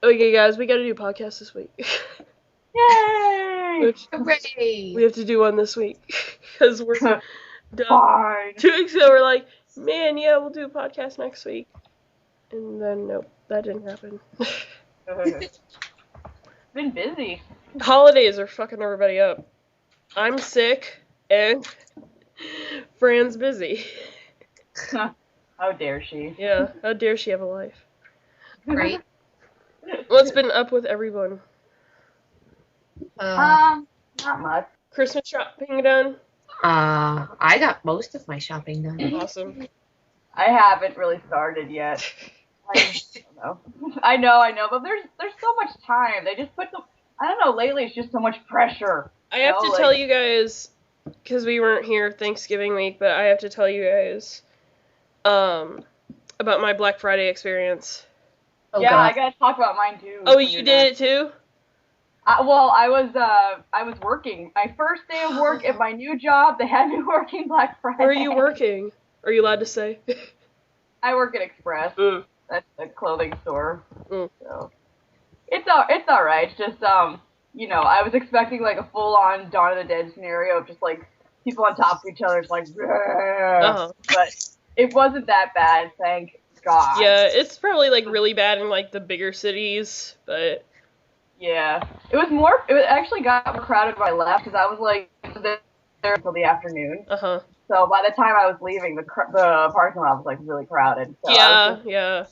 Okay, guys, we gotta do a podcast this week. Yay! Which Hooray! we have to do one this week because we're done. Fine. 2 weeks ago, we're like, man, yeah, we'll do a podcast next week, and then nope, that didn't happen. Been busy. Holidays are fucking everybody up. I'm sick, and Fran's busy. How dare she? Yeah, how dare she have a life? Right? What's been up with everyone? Not much. Christmas shopping done? I got most of my shopping done. Awesome. I haven't really started yet. I don't know. I know, but there's so much time. They just put I don't know, lately it's just so much pressure. I have to tell you guys, because we weren't here Thanksgiving week, but I have to tell you guys about my Black Friday experience. Oh, yeah, God. I gotta talk about mine too. Oh, you did it too? Well, I was working. My first day of work at my new job, they had me working Black Friday. Where are you working? Are you allowed to say? I work at Express. Mm. That's a clothing store. Mm. So it's all right. It's just I was expecting like a full-on Dawn of the Dead scenario of just like people on top of each other, just like. But it wasn't that bad, thank God. Yeah, it's probably like really bad in like the bigger cities, but. Yeah, it actually got more crowded when I left because I was like there until the afternoon. Uh-huh. So by the time I was leaving, the parking lot was like really crowded. So Yeah.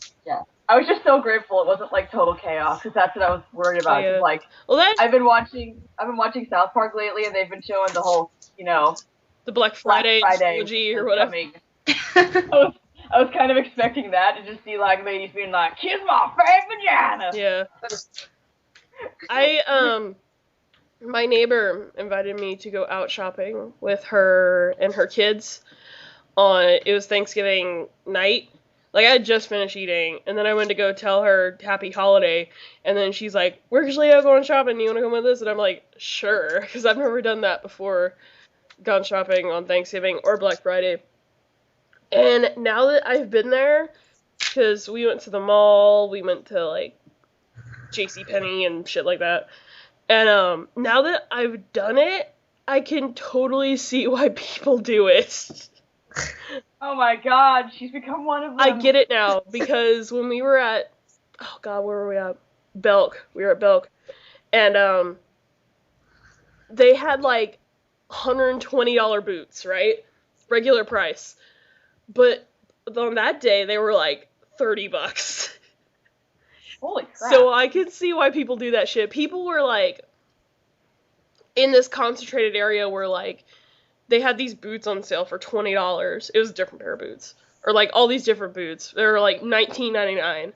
I was just so grateful it wasn't like total chaos because that's what I was worried about. Yeah. Like, well, I've been watching South Park lately, and they've been showing the whole, the Black Friday trilogy or whatever. I was kind of expecting that to just see like ladies being like, "Kiss my fat vagina." Yeah. My neighbor invited me to go out shopping with her and her kids it was Thanksgiving night. Like, I had just finished eating, and then I went to go tell her happy holiday, and then she's like, we're actually out going shopping, you want to come with us? And I'm like, sure, because I've never done that before, gone shopping on Thanksgiving or Black Friday. And now that I've been there, because we went to the mall, we went to, like, JCPenney and shit like that. And now that I've done it, I can totally see why people do it. Oh my God, she's become one of them. I get it now, because when we were at, oh God, where were we at? Belk. We were at Belk. And they had like $120 boots, right? Regular price. But on that day, they were like $30. Holy crap. So I can see why people do that shit. People were like, in this concentrated area where like, they had these boots on sale for $20. It was a different pair of boots. Or like all these different boots. They were like $19.99.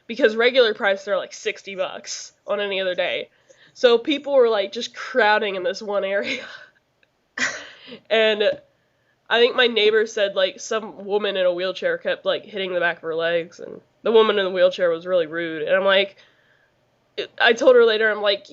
Because regular price they're like $60 on any other day. So people were like just crowding in this one area. And I think my neighbor said like some woman in a wheelchair kept like hitting the back of her legs, and the woman in the wheelchair was really rude. And I'm like, I told her later, I'm like,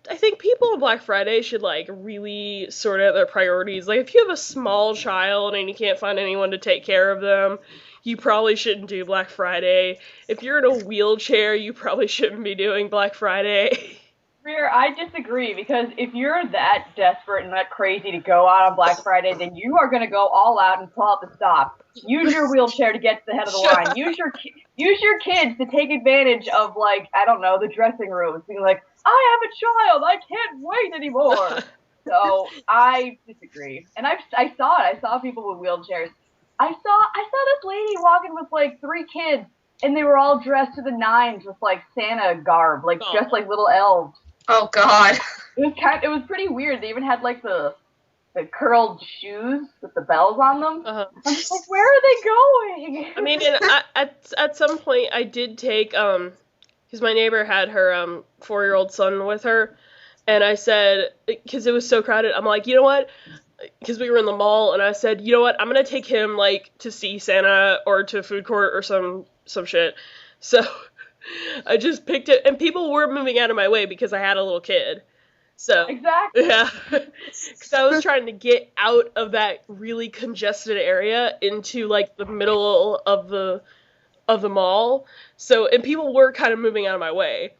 I think people on Black Friday should like really sort out their priorities. Like, if you have a small child and you can't find anyone to take care of them, you probably shouldn't do Black Friday. If you're in a wheelchair, you probably shouldn't be doing Black Friday. Greer, I disagree, because if you're that desperate and that crazy to go out on Black Friday, then you are going to go all out and pull out the stop. Use your wheelchair to get to the head of the line. Use your kids to take advantage of, like, I don't know, the dressing rooms. Being like, I have a child, I can't wait anymore. So I disagree. And I saw it. I saw people with wheelchairs. I saw this lady walking with like 3 kids, and they were all dressed to the nines with like Santa garb, like dressed like little elves. Oh God. It was pretty weird. They even had like the curled shoes with the bells on them. Uh-huh. I'm just like, where are they going? I mean, and at some point I did take, because my neighbor had her 4-year-old son with her, and I said, because it was so crowded, I'm like, you know what? Because we were in the mall, and I said, you know what? I'm gonna take him like to see Santa or to food court or some shit. So I just picked it, and people were moving out of my way because I had a little kid. So Exactly. yeah, because I was trying to get out of that really congested area into like the middle of the mall. So, and people were kind of moving out of my way.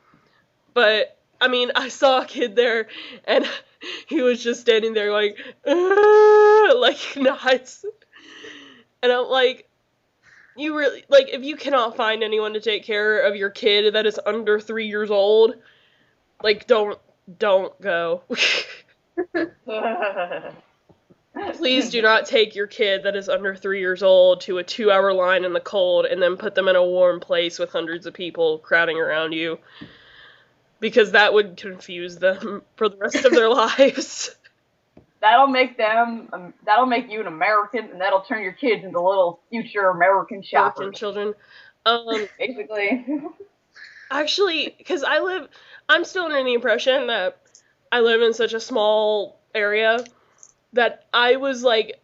But, I mean, I saw a kid there, and he was just standing there like, nuts. And I'm like, you really, like, if you cannot find anyone to take care of your kid that is under 3 years old, like, don't go. Please do not take your kid that is under 3 years old to a 2-hour line in the cold and then put them in a warm place with hundreds of people crowding around you. Because that would confuse them for the rest of their lives. That'll make you an American, and that'll turn your kids into little future American shoppers. American children. Basically. Actually, because I'm still under the impression that I live in such a small area that I was, like,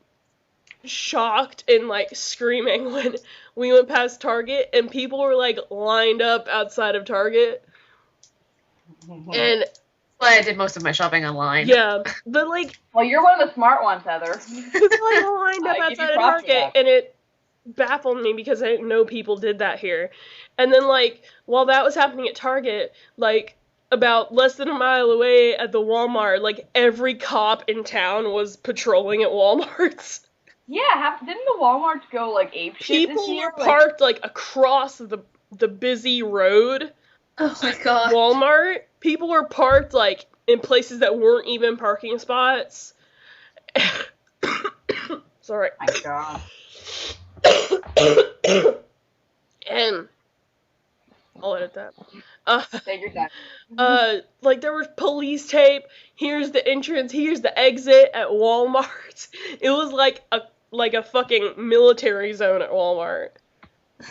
shocked and, like, screaming when we went past Target and people were, like, lined up outside of Target. And well, I did most of my shopping online. yeah, but, like... Well, you're one of the smart ones, Heather. People, like, lined up outside of Target, and it baffled me because I didn't know people did that here. And then, like, while that was happening at Target, like, about less than a mile away at the Walmart, like, every cop in town was patrolling at Walmarts. Yeah, didn't the Walmarts go, like, apeshit this year? People were parked, like, across the busy road. Oh my god. Walmart. People were parked, like, in places that weren't even parking spots. Sorry. My god. And I'll edit that. Take your time. Like, there was police tape. Here's the entrance. Here's the exit at Walmart. It was like a fucking military zone at Walmart.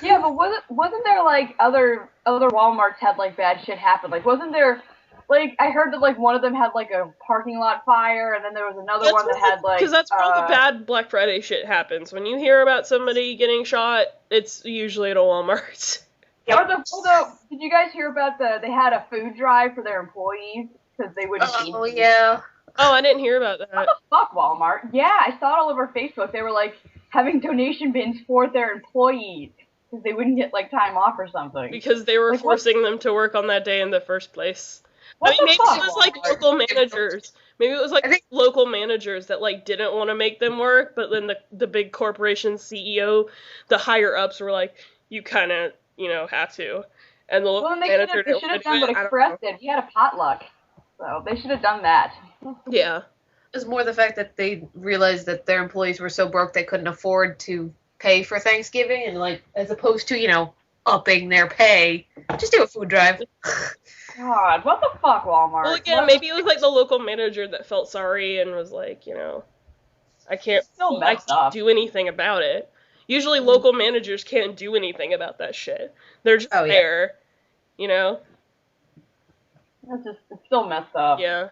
Yeah, but wasn't there, like, other Walmarts had, like, bad shit happen? Like, wasn't there, like, I heard that, like, one of them had, like, a parking lot fire, and then there was another one that had, like... Because that's where all the bad Black Friday shit happens. When you hear about somebody getting shot, it's usually at a Walmart. Yeah. Did you guys hear about they had a food drive for their employees, because they wouldn't eat? Oh, yeah. Oh, I didn't hear about that. What the fuck, Walmart? Yeah, I saw it all over Facebook. They were, like, having donation bins for their employees. Because they wouldn't get, like, time off or something. Because they were, like, forcing them to work on that day in the first place. I mean, maybe it was, like, local managers. Maybe it was, like, local managers that, like, didn't want to make them work, but then the big corporation CEO, the higher-ups were like, you kind of, you know, have to. And the local manager... They should have done what Express did. He had a potluck. So they should have done that. Yeah. It was more the fact that they realized that their employees were so broke they couldn't afford to pay for Thanksgiving, and, like, as opposed to, you know, upping their pay, just do a food drive. God, what the fuck, Walmart? Well, again, maybe it was, like, the local manager that felt sorry and was like, you know, I can't do anything about it. Usually local managers can't do anything about that shit. They're just there, you know? It's still messed up. Yeah.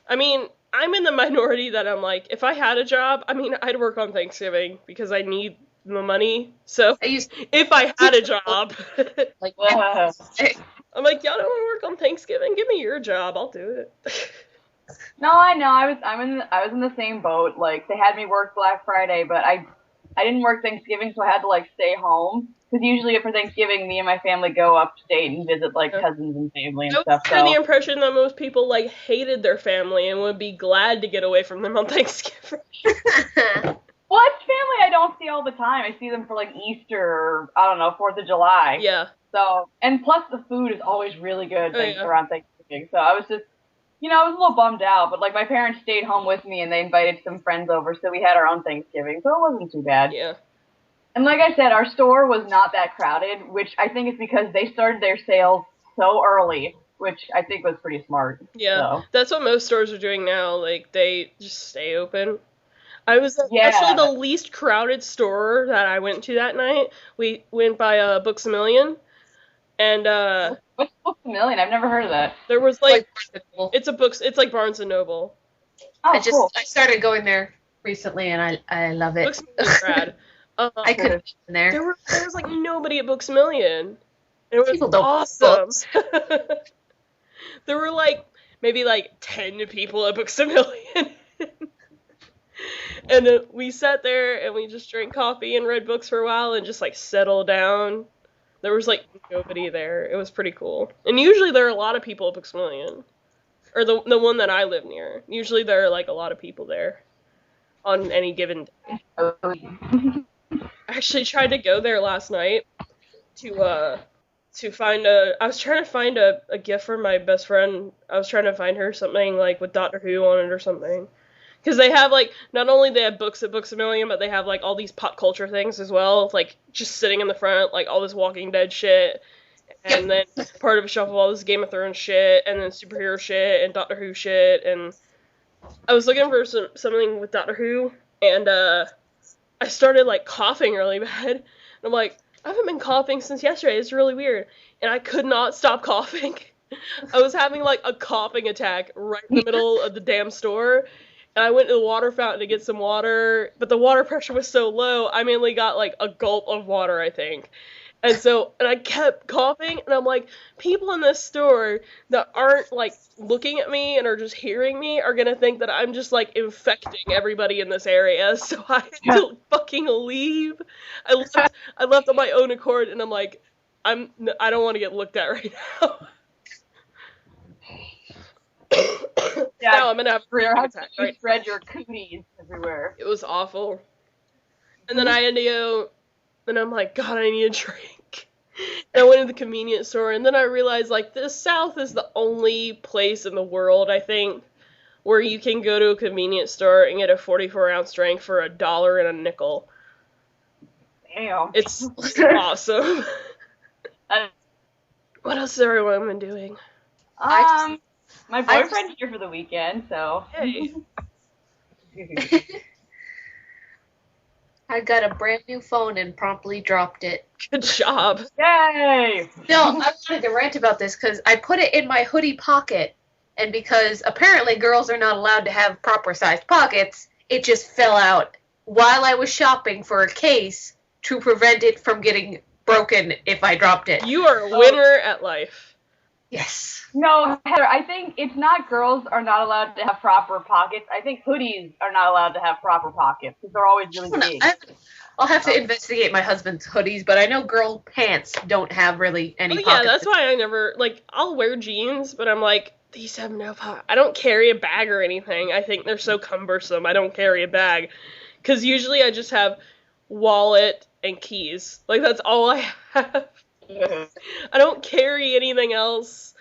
I mean, I'm in the minority that I'm like, if I had a job, I mean, I'd work on Thanksgiving because I need the money. So, if I had a job, like, I'm like, y'all don't want to work on Thanksgiving? Give me your job, I'll do it. No, I know. I was in the same boat. Like, they had me work Black Friday, but I didn't work Thanksgiving, so I had to, like, stay home. Because usually for Thanksgiving, me and my family go upstate and visit, like, cousins and family and stuff. I was under the impression that most people, like, hated their family and would be glad to get away from them on Thanksgiving. Well, it's family I don't see all the time. I see them for, like, Easter or, I don't know, 4th of July. Yeah. So, and plus the food is always really good around Thanksgiving. So I was just, you know, I was a little bummed out. But, like, my parents stayed home with me and they invited some friends over, so we had our own Thanksgiving. So it wasn't too bad. Yeah. And like I said, our store was not that crowded, which I think is because they started their sales so early, which I think was pretty smart. Yeah, so. That's what most stores are doing now. Like, they just stay open. I was actually the least crowded store that I went to that night. We went by Books A Million, and what's Books A Million? I've never heard of that. There was like it's like Barnes and Noble. Oh, cool. I started going there recently, and I love it. Books A Million's rad. I could have been there. There was like nobody at Books A Million. It was People don't awesome. There were like maybe like 10 people at Books A Million. And we sat there and we just drank coffee and read books for a while and just like settled down. There was, like, nobody there. It was pretty cool. And usually there are a lot of people at Maximilian. Or the one that I live near. Usually there are, like, a lot of people there on any given day. I actually tried to go there last night to find I was trying to find a gift for my best friend. I was trying to find her something, like, with Doctor Who on it or something. Because they have, like, not only they have books at Books A Million, but they have, like, all these pop culture things as well, like, just sitting in the front, like, all this Walking Dead shit, and then part of a shelf of all this Game of Thrones shit, and then superhero shit, and Doctor Who shit, and I was looking for something with Doctor Who, and, I started, like, coughing really bad, and I'm like, I haven't been coughing since yesterday, it's really weird, and I could not stop coughing. I was having, like, a coughing attack right in the middle of the damn store, and I went to the water fountain to get some water, but the water pressure was so low, I mainly got, like, a gulp of water, I think. And I kept coughing, and I'm like, people in this store that aren't, like, looking at me and are just hearing me are gonna think that I'm just, like, infecting everybody in this area, so I had to fucking leave. I left on my own accord, and I'm like, I don't want to get looked at right now. Yeah, now I'm gonna have a Greer, how attack, you right? spread your cooties everywhere. It was awful. And then I had to go, and I'm like, God, I need a drink. And I went to the convenience store, and then I realized, like, the South is the only place in the world, I think, where you can go to a convenience store and get a 44-ounce drink for $1 and a nickel. Damn. It's awesome. What else has everyone been doing? My boyfriend's here for the weekend, so. Hey. I got a brand new phone and promptly dropped it. Good job. Yay! No, I wanted to rant about this because I put it in my hoodie pocket, and because apparently girls are not allowed to have proper sized pockets, it just fell out while I was shopping for a case to prevent it from getting broken if I dropped it. You are a winner at life. Yes. No, Heather, I think it's not girls are not allowed to have proper pockets. I think hoodies are not allowed to have proper pockets because they're always really big. I'll have to investigate my husband's hoodies, but I know girl pants don't have really any pockets. Yeah, that's why I never, like, I'll wear jeans, but I'm like, these have no pocket. I don't carry a bag or anything. I think they're so cumbersome. I don't carry a bag. Because usually I just have wallet and keys. Like, that's all I have. I don't carry anything else.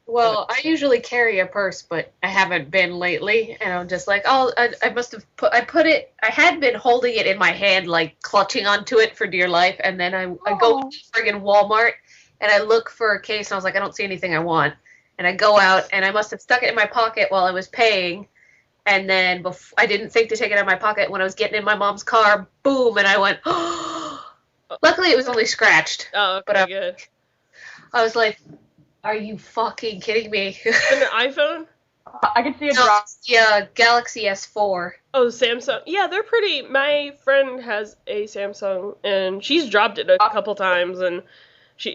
Well, I usually carry a purse, but I haven't been lately, and I'm just like, I must have I had been holding it in my hand, like, clutching onto it for dear life, and then I go to friggin' Walmart, and I look for a case, and I was like, I don't see anything I want, and I go out, and I must have stuck it in my pocket while I was paying, and then I didn't think to take it out of my pocket. When I was getting in my mom's car, boom, and I went, oh. Luckily, it was only scratched. Oh, okay, but good. I was like, are you fucking kidding me? An iPhone? I can see a drop. Yeah, Galaxy S4. Oh, Samsung. Yeah, they're pretty. My friend has a Samsung, and she's dropped it a couple times, and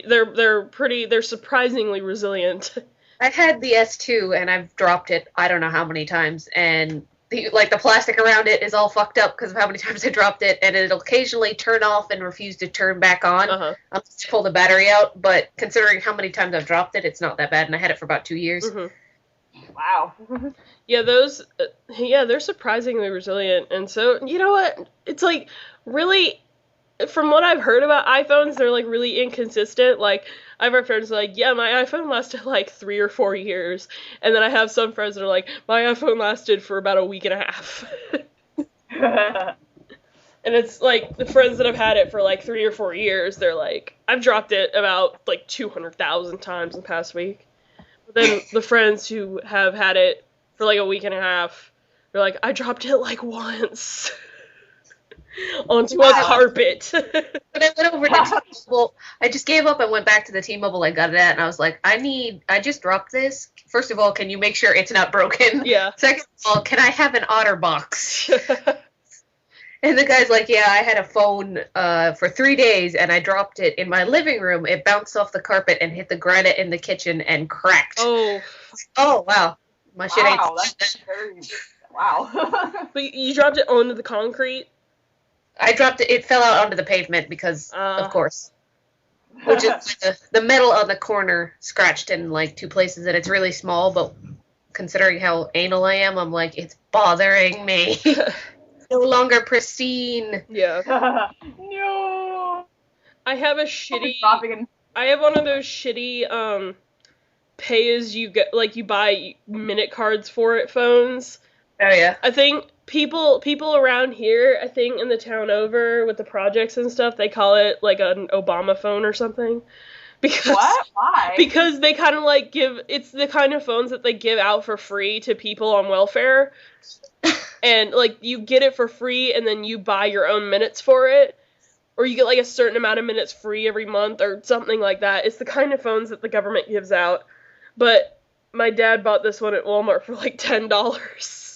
they're surprisingly resilient. I had the S2, and I've dropped it I don't know how many times, and the plastic around it is all fucked up because of how many times I dropped it, and it'll occasionally turn off and refuse to turn back on. Uh-huh. I'll just pull the battery out, but considering how many times I've dropped it, it's not that bad, and I had it for about 2 years. Mm-hmm. Wow. Yeah, they're surprisingly resilient, and so, you know what? It's, like, really, from what I've heard about iPhones, they're, like, really inconsistent. Like, I have friends like, yeah, my iPhone lasted, like, 3 or 4 years, and then I have some friends that are like, my iPhone lasted for about a week and a half. And it's, like, the friends that have had it for, like, 3 or 4 years, they're like, I've dropped it about, like, 200,000 times in the past week. But then the friends who have had it for, like, a week and a half, they're like, I dropped it, like, once. Onto a carpet. When I went over to T-Mobile, I just gave up and went back to the T-Mobile I got it at, and I was like, I just dropped this. First of all, can you make sure it's not broken? Yeah. Second of all, can I have an OtterBox? And the guy's like, yeah, I had a phone for 3 days, and I dropped it in my living room. It bounced off the carpet and hit the granite in the kitchen and cracked. Oh. Oh, wow. My shit ain't... That's very... Wow. But you dropped it onto the concrete? I dropped it. It fell out onto the pavement because, of course. which is the metal on the corner scratched in like 2 places, and it's really small, but considering how anal I am, I'm like, it's bothering me. No longer pristine. Yeah. No. I have one of those shitty, pay as you get, like, you buy minute cards for it phones. Oh, yeah. I think people around here, I think in the town over with the projects and stuff, they call it, like, an Obama phone or something. Because, What? Why? Because they kind of, like, it's the kind of phones that they give out for free to people on welfare. And, like, you get it for free, and then you buy your own minutes for it. Or you get, like, a certain amount of minutes free every month, or something like that. It's the kind of phones that the government gives out. But my dad bought this one at Walmart for, like, $10.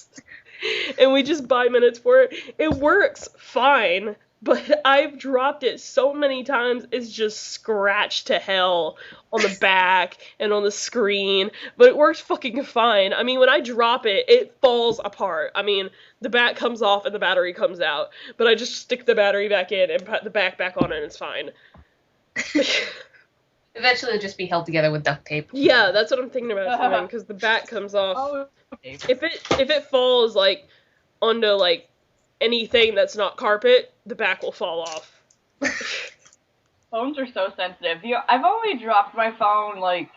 And we just buy minutes for it. It works fine, but I've dropped it so many times, it's just scratched to hell on the back and on the screen, but it works fucking fine. I mean, when I drop it, it falls apart. I mean, the back comes off and the battery comes out, but I just stick the battery back in and put the back on and it's fine. Eventually it'll just be held together with duct tape. Yeah, that's what I'm thinking about doing, because the back comes off. Oh, If it falls, like, onto, like, anything that's not carpet, the back will fall off. phones are so sensitive. I've only dropped my phone, like,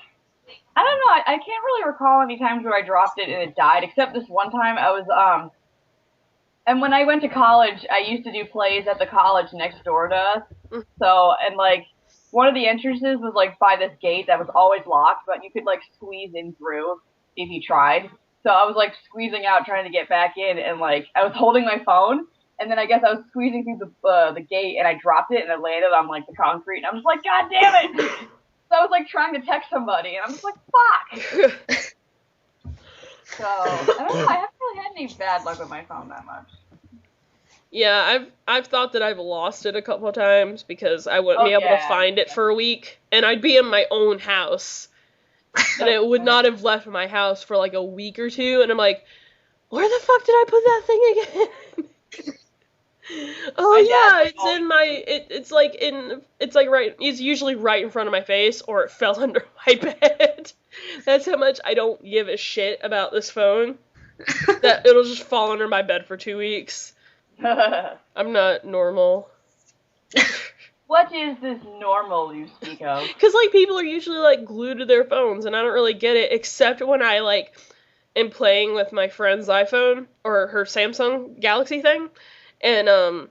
I don't know, I can't really recall any times where I dropped it and it died, except this one time I was, and when I went to college, I used to do plays at the college next door to us, so, and, like, one of the entrances was, like, by this gate that was always locked, but you could, like, squeeze in through if you tried. So I was, like, squeezing out trying to get back in, and, like, I was holding my phone, and then I guess I was squeezing through the gate, and I dropped it, and it landed on, like, the concrete, and I was like, God damn it! So I was, like, trying to text somebody, and I'm just like, fuck! So, I don't know, I haven't really had any bad luck with my phone that much. Yeah, I've thought that I've lost it a couple of times, because I wouldn't be able to find it for a week, and I'd be in my own house. And it would not have left my house for, like, a week or two, and I'm like, where the fuck did I put that thing again? Oh, yeah, it's in my, it's usually right in front of my face, or it fell under my bed. That's how much I don't give a shit about this phone, that it'll just fall under my bed for 2 weeks. I'm not normal. What is this normal you speak of? Because, like, people are usually, like, glued to their phones, and I don't really get it, except when I, like, am playing with my friend's iPhone, or her Samsung Galaxy thing, and I'm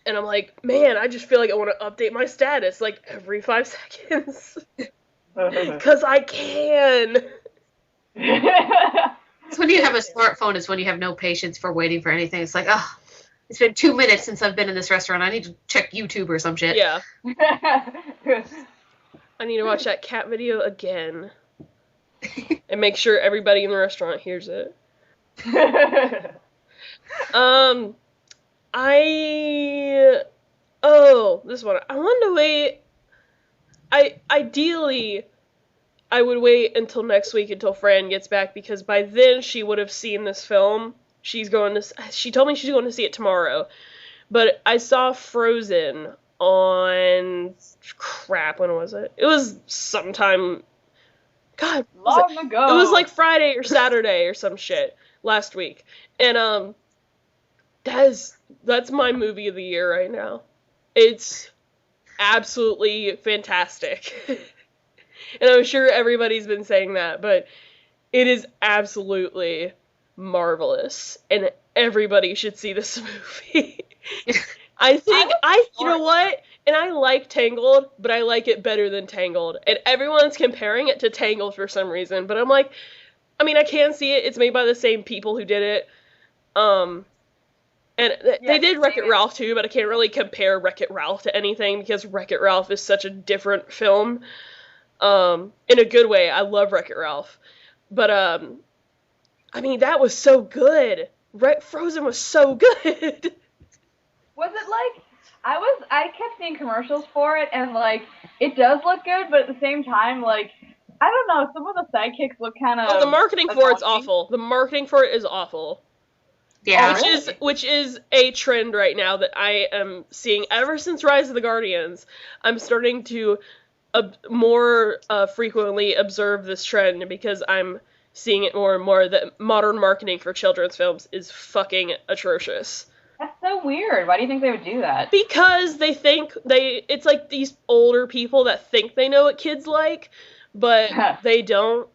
like, man, I just feel like I want to update my status, like, every 5 seconds. Because I can! It's when you have a smartphone, it's when you have no patience for waiting for anything. It's like, oh, it's been 2 minutes since I've been in this restaurant. I need to check YouTube or some shit. Yeah. I need to watch that cat video again. And make sure everybody in the restaurant hears it. This one. I wanted to wait. Ideally, I would wait until next week until Fran gets back, because by then she would have seen this film. She told me she's going to see it tomorrow. But I saw Frozen on, when was it? It was sometime, God, long ago. It was like Friday or Saturday or some shit last week. And, that's my movie of the year right now. It's absolutely fantastic. And I'm sure everybody's been saying that, but it is absolutely marvelous, and everybody should see this movie. You know what? And I like Tangled, but I like it better than Tangled. And everyone's comparing it to Tangled for some reason, but I'm like, I mean, I can see it. It's made by the same people who did it. And they did Wreck-It Ralph too, but I can't really compare Wreck-It Ralph to anything, because Wreck-It Ralph is such a different film. In a good way. I love Wreck-It Ralph. But, I mean, that was so good. Frozen was so good. Was it like, I kept seeing commercials for it, and, like, it does look good, but at the same time, like, I don't know, some of the sidekicks look kind of... Oh, the marketing for it's awful. The marketing for it is awful. Yeah. Which is a trend right now that I am seeing ever since Rise of the Guardians. I'm starting to more frequently observe this trend because I'm seeing it more and more that modern marketing for children's films is fucking atrocious. That's so weird. Why do you think they would do that? Because they think it's like these older people that think they know what kids like, but they don't.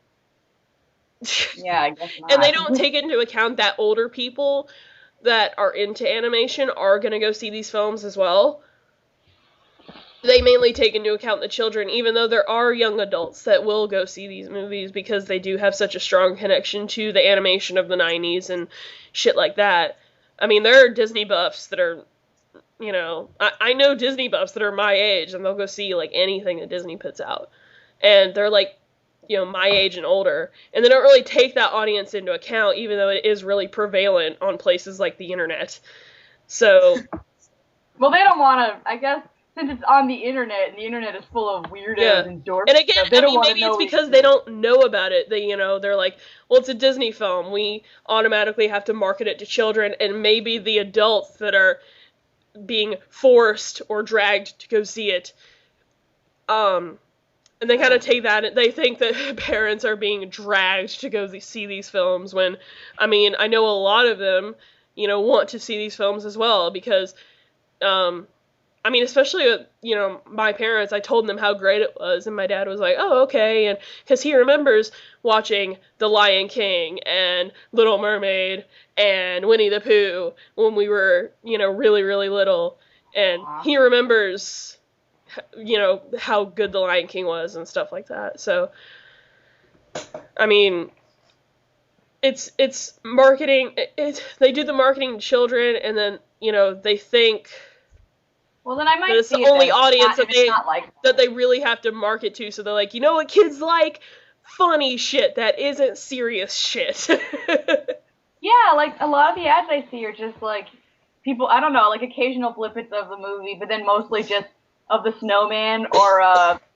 Yeah, I guess not. And they don't take into account that older people that are into animation are going to go see these films as well. They mainly take into account the children, even though there are young adults that will go see these movies because they do have such a strong connection to the animation of the 90s and shit like that. I mean, there are Disney buffs that are, you know, I know Disney buffs that are my age, and they'll go see, like, anything that Disney puts out. And they're, like, you know, my age and older. And they don't really take that audience into account, even though it is really prevalent on places like the internet. So... Well, they don't want to, I guess, since it's on the internet, and the internet is full of weirdos and dorks. And again, I mean, maybe it's because they don't know about it. They, you know, they're like, well, it's a Disney film. We automatically have to market it to children, and maybe the adults that are being forced or dragged to go see it, and they kind of take that, and they think that parents are being dragged to go see these films when, I mean, I know a lot of them, you know, want to see these films as well, because, I mean, especially with, you know, my parents, I told them how great it was, and my dad was like, oh, okay, and because he remembers watching The Lion King and Little Mermaid and Winnie the Pooh when we were, you know, really, really little, and he remembers, you know, how good The Lion King was and stuff like that. So, I mean, it's marketing, they do the marketing to children, and then, you know, they think... Well, then I might it's see the only audience that they really have to market to, so they're like, you know what kids like? Funny shit that isn't serious shit. Yeah, like, a lot of the ads I see are just, like, people, I don't know, like, occasional blippets of the movie, but then mostly just of the snowman or,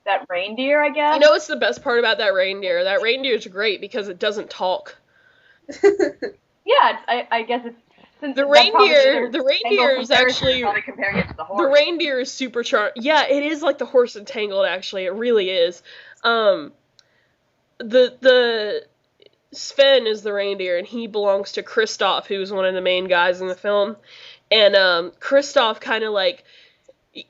that reindeer, I guess. You know what's the best part about that reindeer? That reindeer's great because it doesn't talk. Yeah, I guess it's... The reindeer is actually, comparing it to the horse. the reindeer is super yeah, it is like the horse in Tangled, actually, it really is. The Sven is the reindeer, and he belongs to Kristoff, who's one of the main guys in the film, and, Kristoff kind of, like,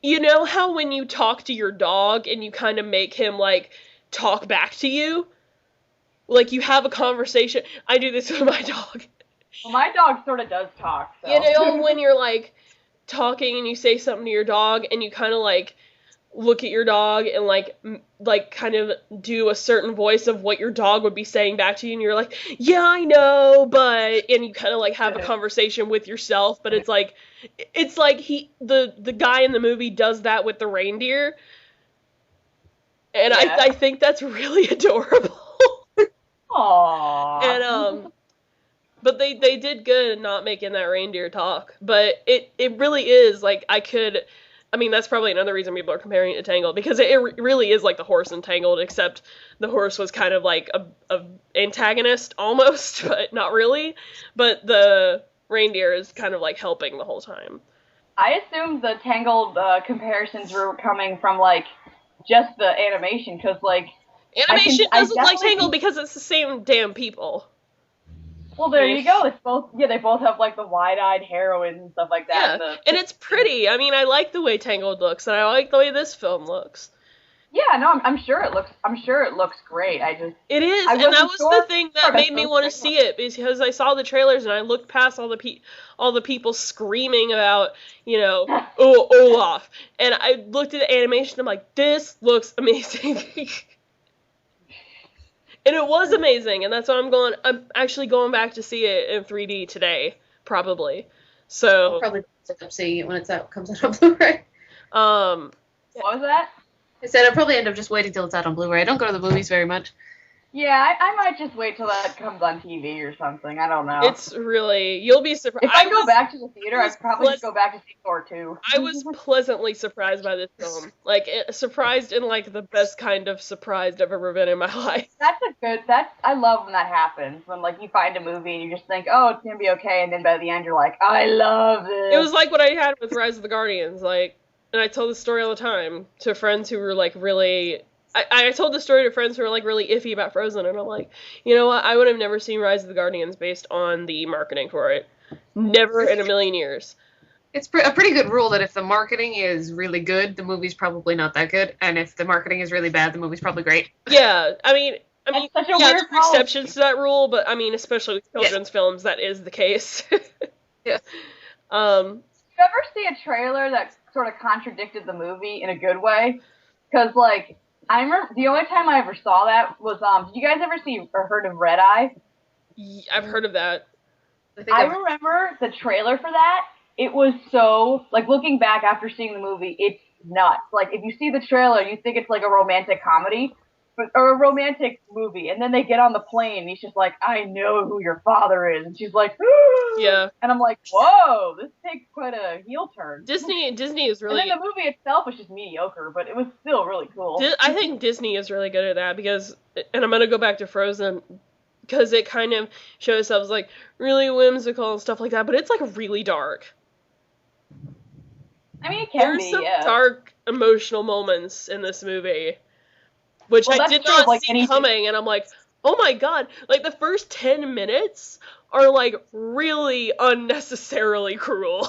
you know how when you talk to your dog, and you kind of make him, like, talk back to you? Like, you have a conversation, I do this with my dog. Well, my dog sort of does talk, so. You know, when you're, like, talking and you say something to your dog and you kind of, like, look at your dog and, like, kind of do a certain voice of what your dog would be saying back to you, and you're like, yeah, I know, but, and you kind of, like, have a conversation with yourself, but it's like the guy in the movie does that with the reindeer, and I think that's really adorable. Aww. And, but they did good in not making that reindeer talk. But it really is, like, I mean, that's probably another reason people are comparing it to Tangled, because it really is like the horse in Tangled, except the horse was kind of like a antagonist, almost, but not really. But the reindeer is kind of, like, helping the whole time. I assumed the Tangled comparisons were coming from, like, just the animation, because, like... Animation doesn't like Tangled because it's the same damn people. Well, there you go. It's both. Yeah, they both have, like, the wide-eyed heroines and stuff like that. Yeah, and it's pretty. I mean, I like the way Tangled looks, and I like the way this film looks. Yeah, no, I'm sure it looks great. It is, and that was the thing that made me want to see it, because I saw the trailers and I looked past all the people screaming about, you know, oh, Olaf, and I looked at the animation. And I'm like, this looks amazing. And it was amazing, and that's why I'm actually going back to see it in 3D today, probably. So I'll probably end up seeing it when comes out on Blu-ray. What was that? I said I'll probably end up just waiting till it's out on Blu-ray. I don't go to the movies very much. Yeah, I might just wait till that comes on TV or something. I don't know. It's really, you'll be surprised. If I go back to the theater, I was I'd probably just go back to see Thor 2. I was pleasantly surprised by this film. Like, surprised in, like, the best kind of surprised I've ever been in my life. I love when that happens. When, like, you find a movie and you just think, oh, it's gonna be okay, and then by the end you're like, I love this. It was like what I had with Rise of the Guardians, like, and I tell this story all the time to friends who were, like, really... I told the story to friends who were, like, really iffy about Frozen, and I'm like, you know what, I would have never seen Rise of the Guardians based on the marketing for it. Never in a million years. It's a pretty good rule that if the marketing is really good, the movie's probably not that good, and if the marketing is really bad, the movie's probably great. Yeah, I mean, such a yeah, weird there are exceptions to that rule, but I mean, especially with children's films, that is the case. Yeah. Did you ever see a trailer that sort of contradicted the movie in a good way? Because, like, I remember the only time I ever saw that was, did you guys ever see or heard of Red Eye? I've heard of that. I remember the trailer for that. It was so, like, looking back after seeing the movie, it's nuts. Like, if you see the trailer, you think it's like a romantic comedy, or a romantic movie, and then they get on the plane, and he's just like, I know who your father is, and she's like, yeah. And I'm like, whoa, this takes quite a heel turn. Disney is really... And then the movie itself was just mediocre, but it was still really cool. I think Disney is really good at that, because, and I'm gonna go back to Frozen, because it kind of shows itself as, like, really whimsical and stuff like that, but it's, like, really dark. I mean, it can There's be, some yeah. dark, emotional moments in this movie, which I did not see coming, and I'm like, oh my god, like, the first 10 minutes are, like, really unnecessarily cruel.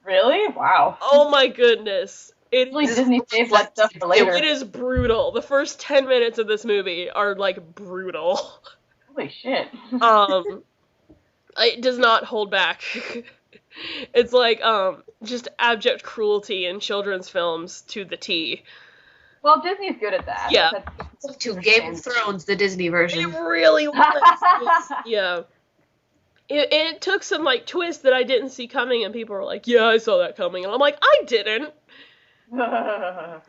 Really? Wow. Oh my goodness. Disney saves that stuff for later. It is brutal. The first 10 minutes of this movie are, like, brutal. Holy shit. It does not hold back. It's like, just abject cruelty in children's films to the T. Well, Disney's good at that. Yeah. To Game of Thrones, the Disney version. It really was. Yeah. It took some, like, twist that I didn't see coming, and people were like, yeah, I saw that coming. And I'm like, I didn't.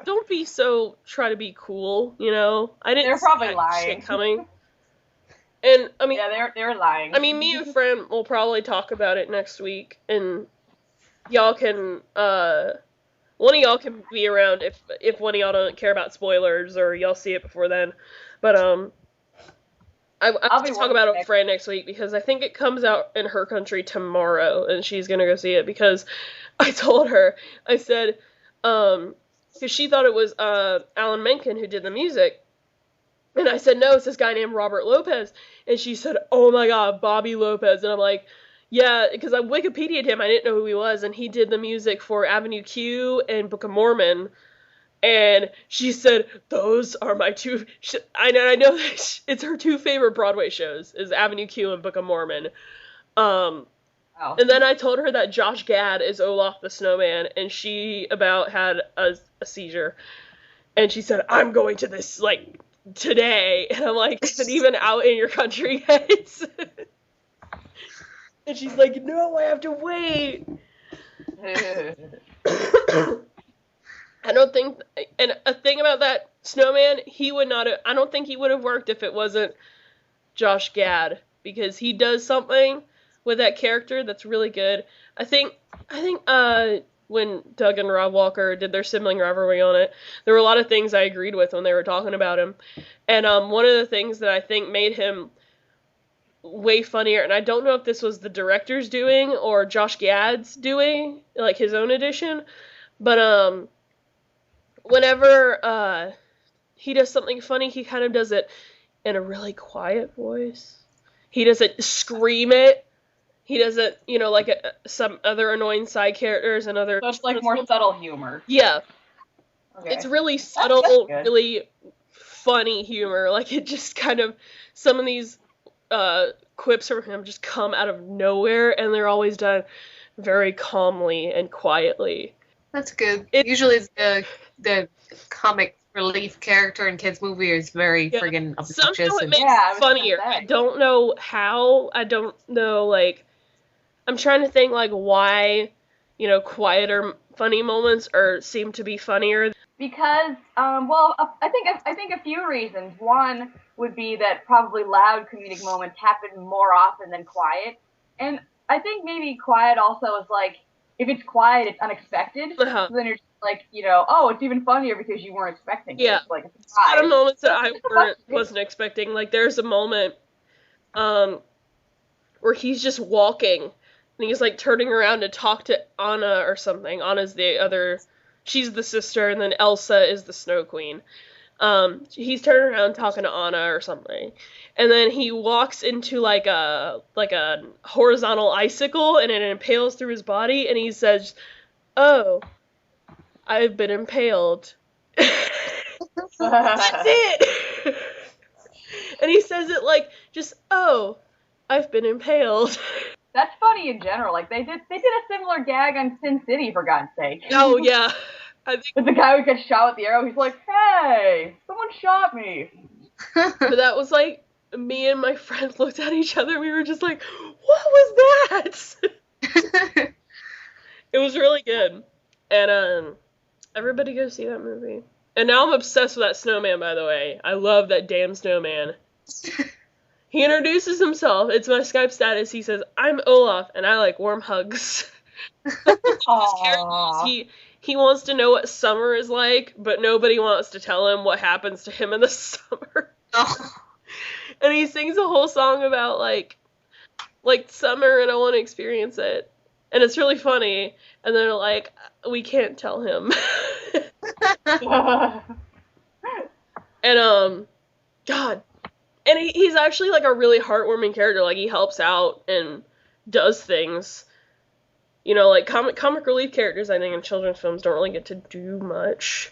Don't be so, try to be cool, you know? I didn't They're probably see that lying. shit coming. And, I mean... Yeah, they're lying. I mean, me and Fran will probably talk about it next week, and y'all can, one of y'all can be around if one of y'all don't care about spoilers, or y'all see it before then. But, I'll talk about it with Fran next week, because I think it comes out in her country tomorrow, and she's gonna go see it, because I told her, I said, because she thought it was, Alan Menken who did the music, and I said, no, it's this guy named Robert Lopez, and she said, oh my god, Bobby Lopez, and I'm like, yeah, because I Wikipedia'd him, I didn't know who he was, and he did the music for Avenue Q and Book of Mormon. And she said, those are my two... I know that it's her two favorite Broadway shows, is Avenue Q and Book of Mormon. And then I told her that Josh Gad is Olaf the Snowman, and she about had a seizure. And she said, I'm going to this, like, today. And I'm like, is it even out in your country yet? And she's like, no, I have to wait. I don't think, and a thing about that snowman, he would not have, I don't think he would have worked if it wasn't Josh Gad, because he does something with that character that's really good. I think, when Doug and Rob Walker did their sibling rivalry on it, there were a lot of things I agreed with when they were talking about him, and one of the things that I think made him way funnier, and I don't know if this was the director's doing or Josh Gad's doing, like his own edition, but whenever he does something funny, he kind of does it in a really quiet voice. He doesn't scream it. He doesn't, you know, like some other annoying side characters and other... So it's like more subtle humor. Yeah. Okay. It's really subtle, that's really funny humor. Like, it just kind of... Some of these quips from him just come out of nowhere, and they're always done very calmly and quietly. That's good. Usually the comic relief character in kids' movie is very friggin' obnoxious. Somehow it makes it funnier. I don't know how. I don't know, like... I'm trying to think, like, why, you know, quieter, funny moments seem to be funnier. Because, I think a few reasons. One would be that probably loud comedic moments happen more often than quiet, and I think maybe quiet also is like, if it's quiet, it's unexpected. Uh-huh. So then you're just like, oh, it's even funnier because you weren't expecting it. Yeah. It's like a It's a lot of surprise. moments that I It's a bunch of wasn't expecting. Like, there's a moment, where he's just walking, and he's, like, turning around to talk to Anna or something. Anna's the other, she's the sister, and then Elsa is the Snow Queen. He's turning around talking to Anna or something, and then he walks into, like a horizontal icicle, and it impales through his body, and he says, "Oh, I've been impaled." That's it! And he says it like, just, "Oh, I've been impaled." That's funny in general. Like they did a similar gag on Sin City, for God's sake. Oh, yeah. I think With the guy who gets shot with the arrow, he's like, "Hey, someone shot me." but that was like, me and my friend looked at each other, and we were just like, what was that? It was really good. And, everybody go see that movie. And now I'm obsessed with that snowman, by the way. I love that damn snowman. He introduces himself. It's my Skype status. He says, "I'm Olaf, and I like warm hugs." Aww. He wants to know what summer is like, but nobody wants to tell him what happens to him in the summer. Oh. And he sings a whole song about, like summer, and I want to experience it. And it's really funny. And they're like, we can't tell him. And, God. And he's actually, like, a really heartwarming character. Like, he helps out and does things. You know, like, comic relief characters, I think, in children's films don't really get to do much.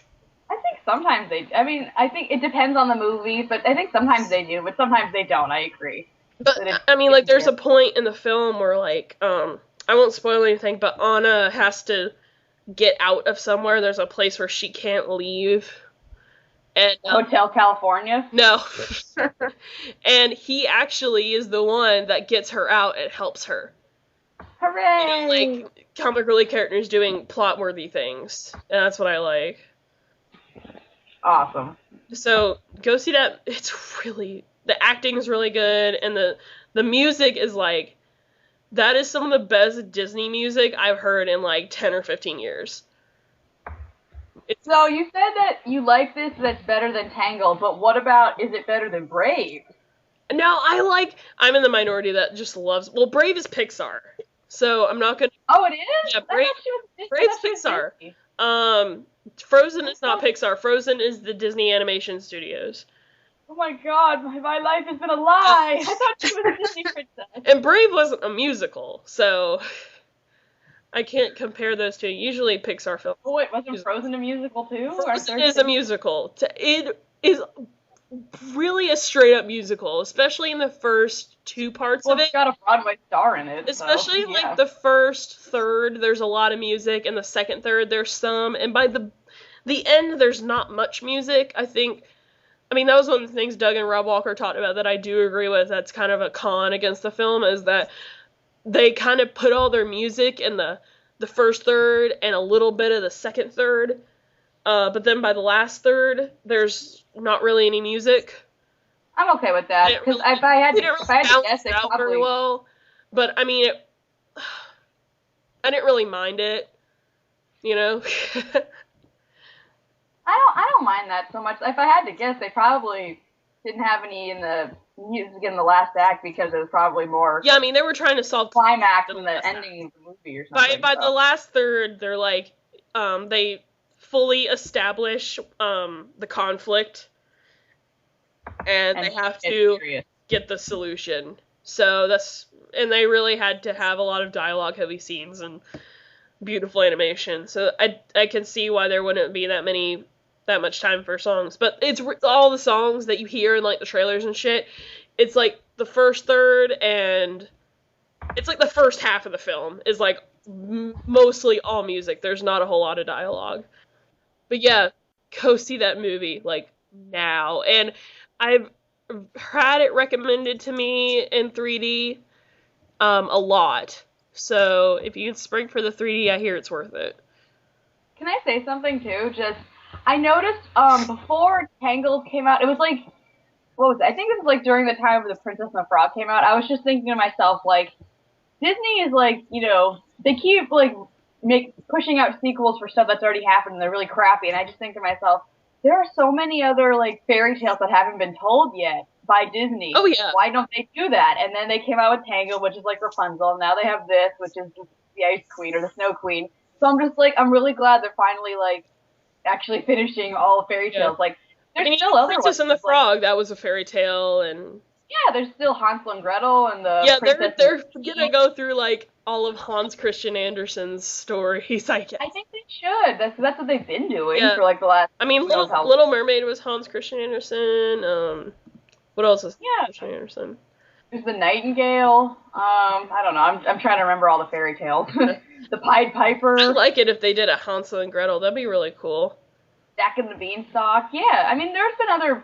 I think sometimes I think it depends on the movie, but I think sometimes they do, but sometimes they don't. I agree. But, I mean, like, there's a point in the film where, like, I won't spoil anything, but Anna has to get out of somewhere. There's a place where she can't leave. And, Hotel California? No. And he actually is the one that gets her out and helps her. Hooray! You know, like, comic relief characters doing plot-worthy things. And that's what I like. Awesome. So, go see that. It's really... The acting is really good, and the music is, like... That is some of the best Disney music I've heard in, like, 10 or 15 years. So, you said that you like this, that's better than Tangled, but what about, is it better than Brave? No, I'm in the minority that just loves... Well, Brave is Pixar, so I'm not gonna... Oh, it is? Yeah, Brave's Pixar. Frozen is not Pixar. Frozen is the Disney Animation Studios. Oh my god, my life has been a lie! I thought she was a Disney princess. And Brave wasn't a musical, so... I can't compare those two. Usually Pixar films. Oh wait, wasn't Frozen a musical too? Frozen is a musical. It is really a straight-up musical, especially in the first two parts of it. It's got a Broadway star in it. Especially so, like the first third, there's a lot of music, and the second third, there's some, and by the end, there's not much music. I mean, that was one of the things Doug and Rob Walker talked about that I do agree with. That's kind of a con against the film, is that they kind of put all their music in the first third and a little bit of the second third. But then by the last third, there's not really any music. I'm okay with that, because if I had to guess, it out probably... very well. But, I mean, I didn't really mind it, you know? I don't mind that so much. If I had to guess, they probably didn't have any in the music in the last act because it was probably more... Yeah, I mean, they were trying to solve... climax in the ending of the movie or something. By the last third, they're like, they fully establish the conflict, and they have to get the solution. So and they really had to have a lot of dialogue-heavy scenes and beautiful animation. So I can see why there wouldn't be that much time for songs. But it's all the songs that you hear in, like, the trailers and shit. It's, like, the first third, and it's, like, the first half of the film is, like, mostly all music. There's not a whole lot of dialogue. But, yeah, go see that movie, like, now. And I've had it recommended to me in 3D a lot. So if you spring for the 3D, I hear it's worth it. Can I say something, too? Just... I noticed before Tangled came out, it was like, what was it? I think it was like during the time of The Princess and the Frog came out. I was just thinking to myself, like, Disney is like, they keep like pushing out sequels for stuff that's already happened and they're really crappy. And I just think to myself, there are so many other like fairy tales that haven't been told yet by Disney. Oh, yeah. Why don't they do that? And then they came out with Tangled, which is like Rapunzel. And now they have this, which is the Ice Queen or the Snow Queen. So I'm just like, I'm really glad they're finally like actually finishing all the fairy tales. Yeah. Like, there's still other Princess ones. and the Frog, that was a fairy tale, and Yeah, there's still Hansel and Gretel and the yeah, Princess they're and gonna go through like all of Hans Christian Andersen's stories, I guess. I think they should. That's what they've been doing Yeah. for like the last. I mean, Little Mermaid was Hans Christian Andersen. What else is Yeah. Christian Andersen? There's the Nightingale. I don't know. I'm trying to remember all the fairy tales. The Pied Piper. I'd like it if they did a Hansel and Gretel. That'd be really cool. Jack and the Beanstalk. Yeah, I mean, there's been other.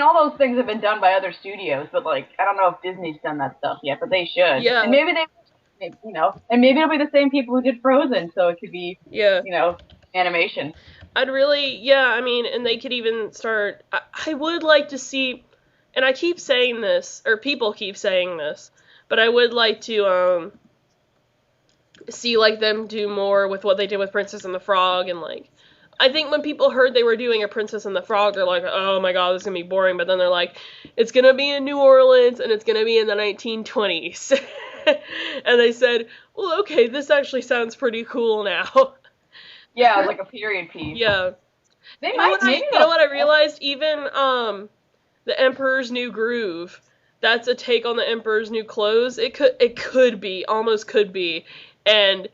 All those things have been done by other studios, but like, I don't know if Disney's done that stuff yet, but they should. Yeah. And maybe and maybe it'll be the same people who did Frozen, so it could be, Yeah. animation. I'd really, yeah, I mean, and they could even start, I would like to see, and I keep saying this, or people keep saying this, but I would like to, see, like, them do more with what they did with Princess and the Frog, and, like, I think when people heard they were doing a Princess and the Frog, they're like, oh my god, this is gonna be boring, but then they're like, it's gonna be in New Orleans, and it's gonna be in the 1920s. And they said, well, okay, this actually sounds pretty cool now. Yeah, like a period piece. Yeah. They You might. know what I realized? Even the Emperor's New Groove, that's a take on the Emperor's New Clothes. It could be, almost could be, and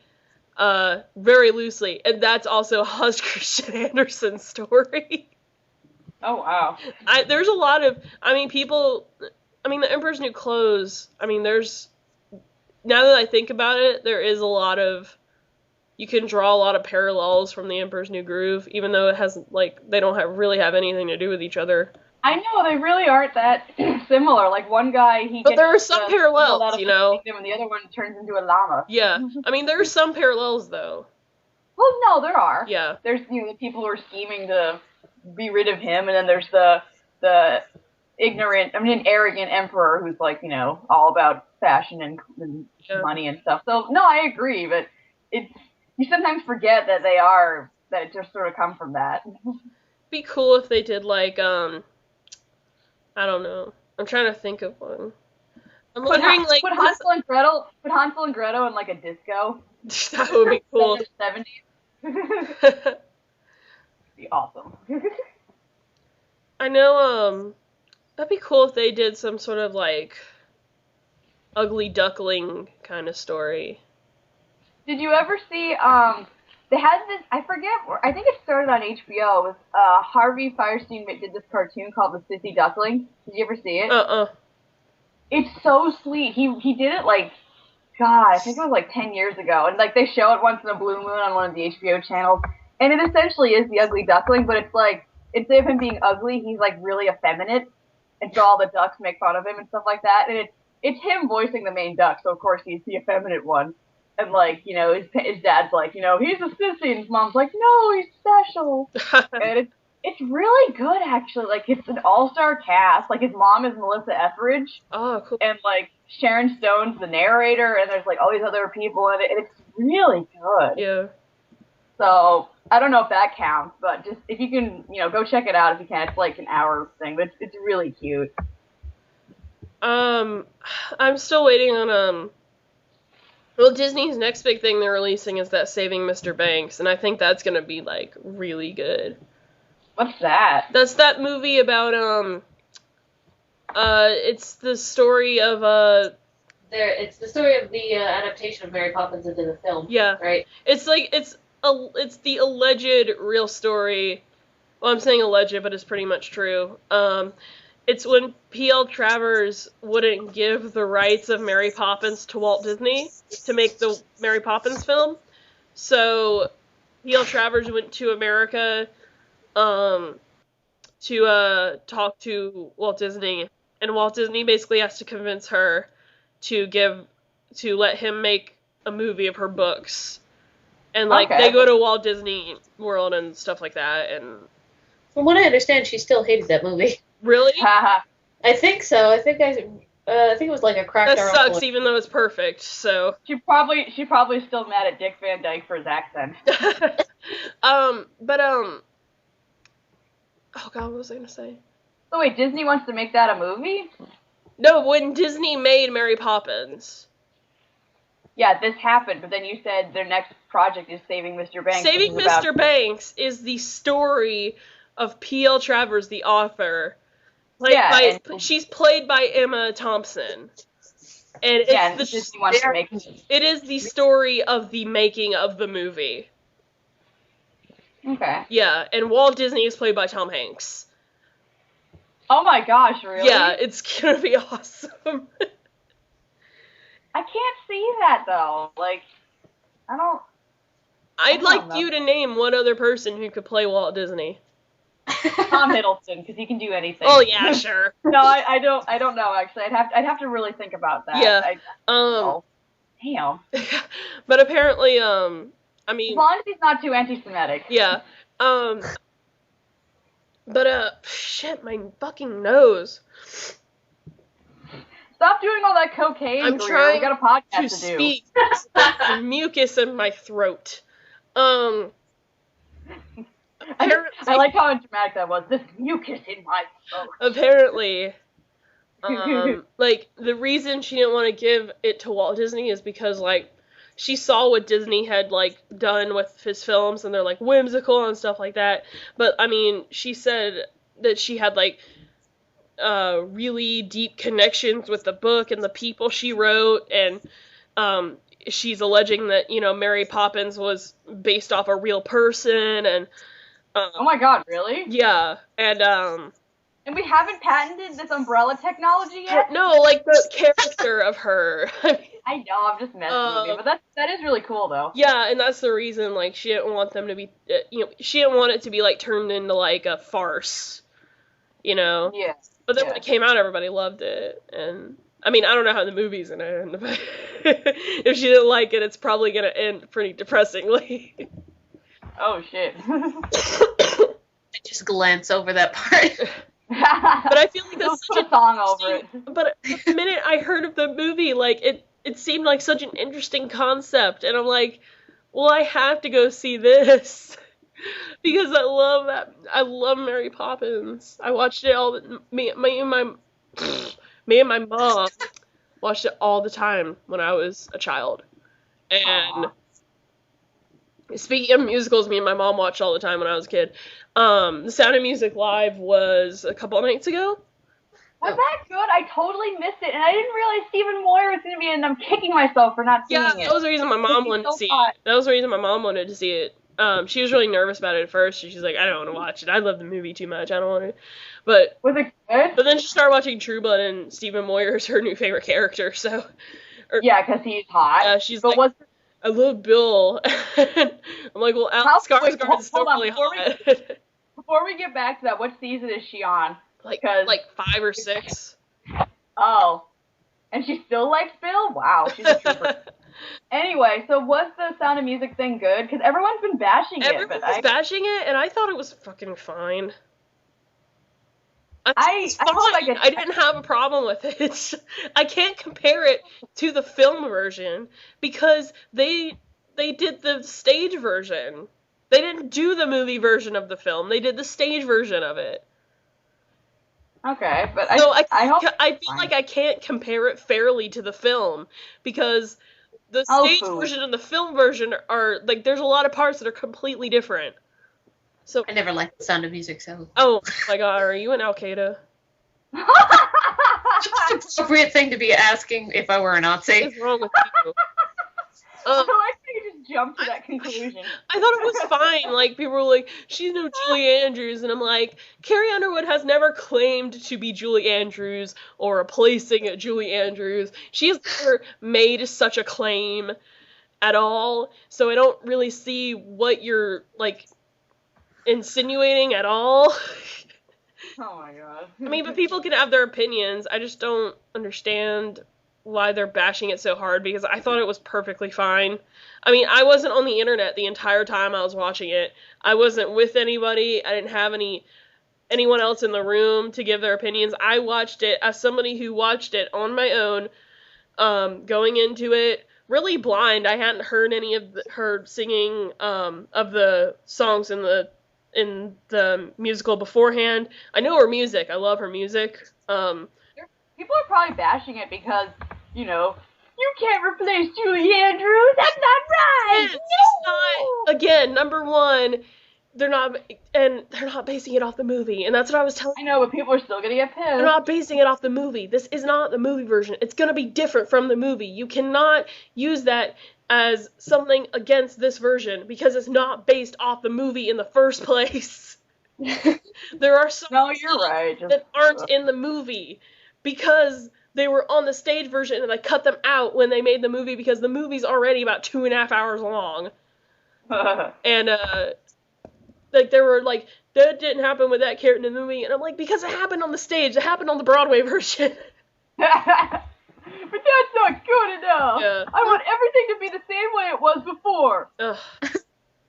very loosely, and that's also Hans Christian Andersen's story. Oh wow. There's a lot of, the Emperor's New Clothes. I mean, now that I think about it, there is a lot of. You can draw a lot of parallels from the Emperor's New Groove, even though it hasn't, like, they don't really have anything to do with each other. I know, they really aren't that similar. Like, one guy, But there are some parallels, and the other one turns into a llama. Yeah. I mean, there are some parallels, though. Well, no, there are. Yeah. There's, the people who are scheming to be rid of him, and then there's the arrogant emperor who's, like, all about fashion and money and stuff. So, no, I agree, but you sometimes forget that it just sort of come from that. Be cool if they did, like, I don't know. I'm trying to think of one. I'm wondering, like... Put Hansel and Gretel in, like, a disco. That would be cool. 70s. Be awesome. I know, that'd be cool if they did some sort of, like, ugly duckling kind of story. Did you ever see, they had this, I think it started on HBO, it was, Harvey Fierstein did this cartoon called The Sissy Duckling. Did you ever see it? It's so sweet. He did it, like, God, I think it was, like, 10 years ago, and, like, they show it once in a blue moon on one of the HBO channels, and it essentially is the ugly duckling, but it's, like, instead of him being ugly, he's, like, really effeminate, and so all the ducks make fun of him and stuff like that, and it's him voicing the main duck, so of course he's the effeminate one. And, like, his dad's like, he's a sissy, and his mom's like, no, he's special. And it's really good, actually. Like, it's an all-star cast. Like, his mom is Melissa Etheridge. Oh, cool. And, like, Sharon Stone's the narrator, and there's, like, all these other people in it, and it's really good. Yeah. So, I don't know if that counts, but just, if you can, go check it out if you can. It's, like, an hour thing, but it's really cute. I'm still waiting on, well, Disney's next big thing they're releasing is that Saving Mr. Banks, and I think that's gonna be, like, really good. What's that? That's that movie about, it's the story of, It's the story of the adaptation of Mary Poppins into the film. Yeah. Right? It's, like, it's the alleged real story. Well, I'm saying alleged, but it's pretty much true. It's when P.L. Travers wouldn't give the rights of Mary Poppins to Walt Disney to make the Mary Poppins film. So P.L. Travers went to America to talk to Walt Disney, and Walt Disney basically has to convince her to let him make a movie of her books. And, like, Okay. they go to Walt Disney World and stuff like that, and... From what I understand, she still hated that movie. Really? Haha. I think so. I think it was like a cracked That sucks, even though it's perfect, so... She probably still mad at Dick Van Dyke for his accent. Oh god, what was I gonna say? So wait, Disney wants to make that a movie? No, when Disney made Mary Poppins. Yeah, this happened, but then you said their next project is Saving Mr. Banks. Saving Mr. Banks is the story of P.L. Travers, the author. She's played by Emma Thompson. And it's Disney wants to make it is the story of the making of the movie. Okay. Yeah, and Walt Disney is played by Tom Hanks. Oh my gosh, really? Yeah, it's gonna be awesome. I can't see that though. Like, I'd like you to name one other person who could play Walt Disney. Tom Hiddleston, because he can do anything. Oh yeah, sure. No, I don't know actually. I'd have to really think about that. Yeah. Damn. But apparently, I mean, as long as he's not too anti-Semitic. Yeah. But shit, my fucking nose. Stop doing all that cocaine. I'm Greer. trying We got a podcast to to do. speak. There's mucus in my throat. I like how dramatic that was. This mucus in my throat. Apparently, like, the reason she didn't want to give it to Walt Disney is because, like, she saw what Disney had, like, done with his films, and they're, like, whimsical and stuff like that. But, I mean, she said that she had, like, really deep connections with the book and the people she wrote, and, she's alleging that, you know, Mary Poppins was based off a real person, and, oh my god, really? yeah, and we haven't patented this umbrella technology yet? no, like, the character of her. I know, I'm just messing with you, but that is really cool, though. Yeah, and that's the reason, like, she didn't want them to be, she didn't want it to be, like, turned into, like, a farce, you know? Yeah. But then when it came out, everybody loved it, and, I mean, I don't know how the movie's gonna end, but if she didn't like it, it's probably gonna end pretty depressingly. Oh, shit. I just glance over that part. But I feel like that's such a song over it. But the minute I heard of the movie, like, it seemed like such an interesting concept, and I'm like, well, I have to go see this. Because I love Mary Poppins. I watched it me and my mom watched it all the time when I was a child. And speaking of musicals, me and my mom watched all the time when I was a kid. The Sound of Music Live was a couple of nights ago. Was that good? I totally missed it, and I didn't realize Stephen Moyer was going to be in it, and I'm kicking myself for not seeing it. Yeah, that was the reason my mom wanted to see it. That was the reason my mom wanted to see it. She was really nervous about it at first. She's like, I don't want to watch it. I love the movie too much. I don't want to. But was it good? But then she started watching True Blood, and Stephen Moyer is her new favorite character. So. Yeah, because he's hot. She's like, I love Bill. I'm like, well, Alex Skarsgård is still really hot. Before we get back to that, what season is she on? Like 5 or 6. Oh. And she still likes Bill? Wow, she's a trooper. Anyway, so was the Sound of Music thing good? Because everyone's been bashing it. Everyone was bashing it, and I thought it was fucking fine. I didn't have a problem with it. I can't compare it to the film version because they did the stage version. They didn't do the movie version of the film. They did the stage version of it. Okay, but so I feel like I can't compare it fairly to the film because the stage version and the film version are like there's a lot of parts that are completely different. So I never liked the Sound of Music, so. Oh my god, are you in Al Qaeda? It's the appropriate thing to be asking if I were a Nazi. What is wrong with you? I like how you just jumped to that conclusion. I thought it was fine. Like, people were like, she's no Julie Andrews. And I'm like, Carrie Underwood has never claimed to be Julie Andrews or replacing Julie Andrews. She has never made such a claim at all. So I don't really see what you're, like, insinuating at all. Oh my god. I mean, but people can have their opinions. I just don't understand why they're bashing it so hard, because I thought it was perfectly fine. I mean, I wasn't on the internet the entire time I was watching it. I wasn't with anybody. I didn't have anyone else in the room to give their opinions. I watched it as somebody who watched it on my own, going into it really blind. I hadn't heard any of her singing of the songs in the musical beforehand. I know her music. I love her music. People are probably bashing it because, you can't replace Julie Andrews. That's not right. It's not. Again, number one, they're not basing it off the movie, and that's what I was telling you. I know, but people are still gonna get pissed. They're not basing it off the movie. This is not the movie version. It's gonna be different from the movie. You cannot use that as something against this version because it's not based off the movie in the first place. There are some you're right. that aren't in the movie because they were on the stage version and they cut them out when they made the movie because the movie's already about 2.5 hours long. And they were like, that didn't happen with that character in the movie, and I'm like, because it happened on the stage, it happened on the Broadway version. But that's not good enough. Yeah. I want everything to be the same way it was before. Ugh.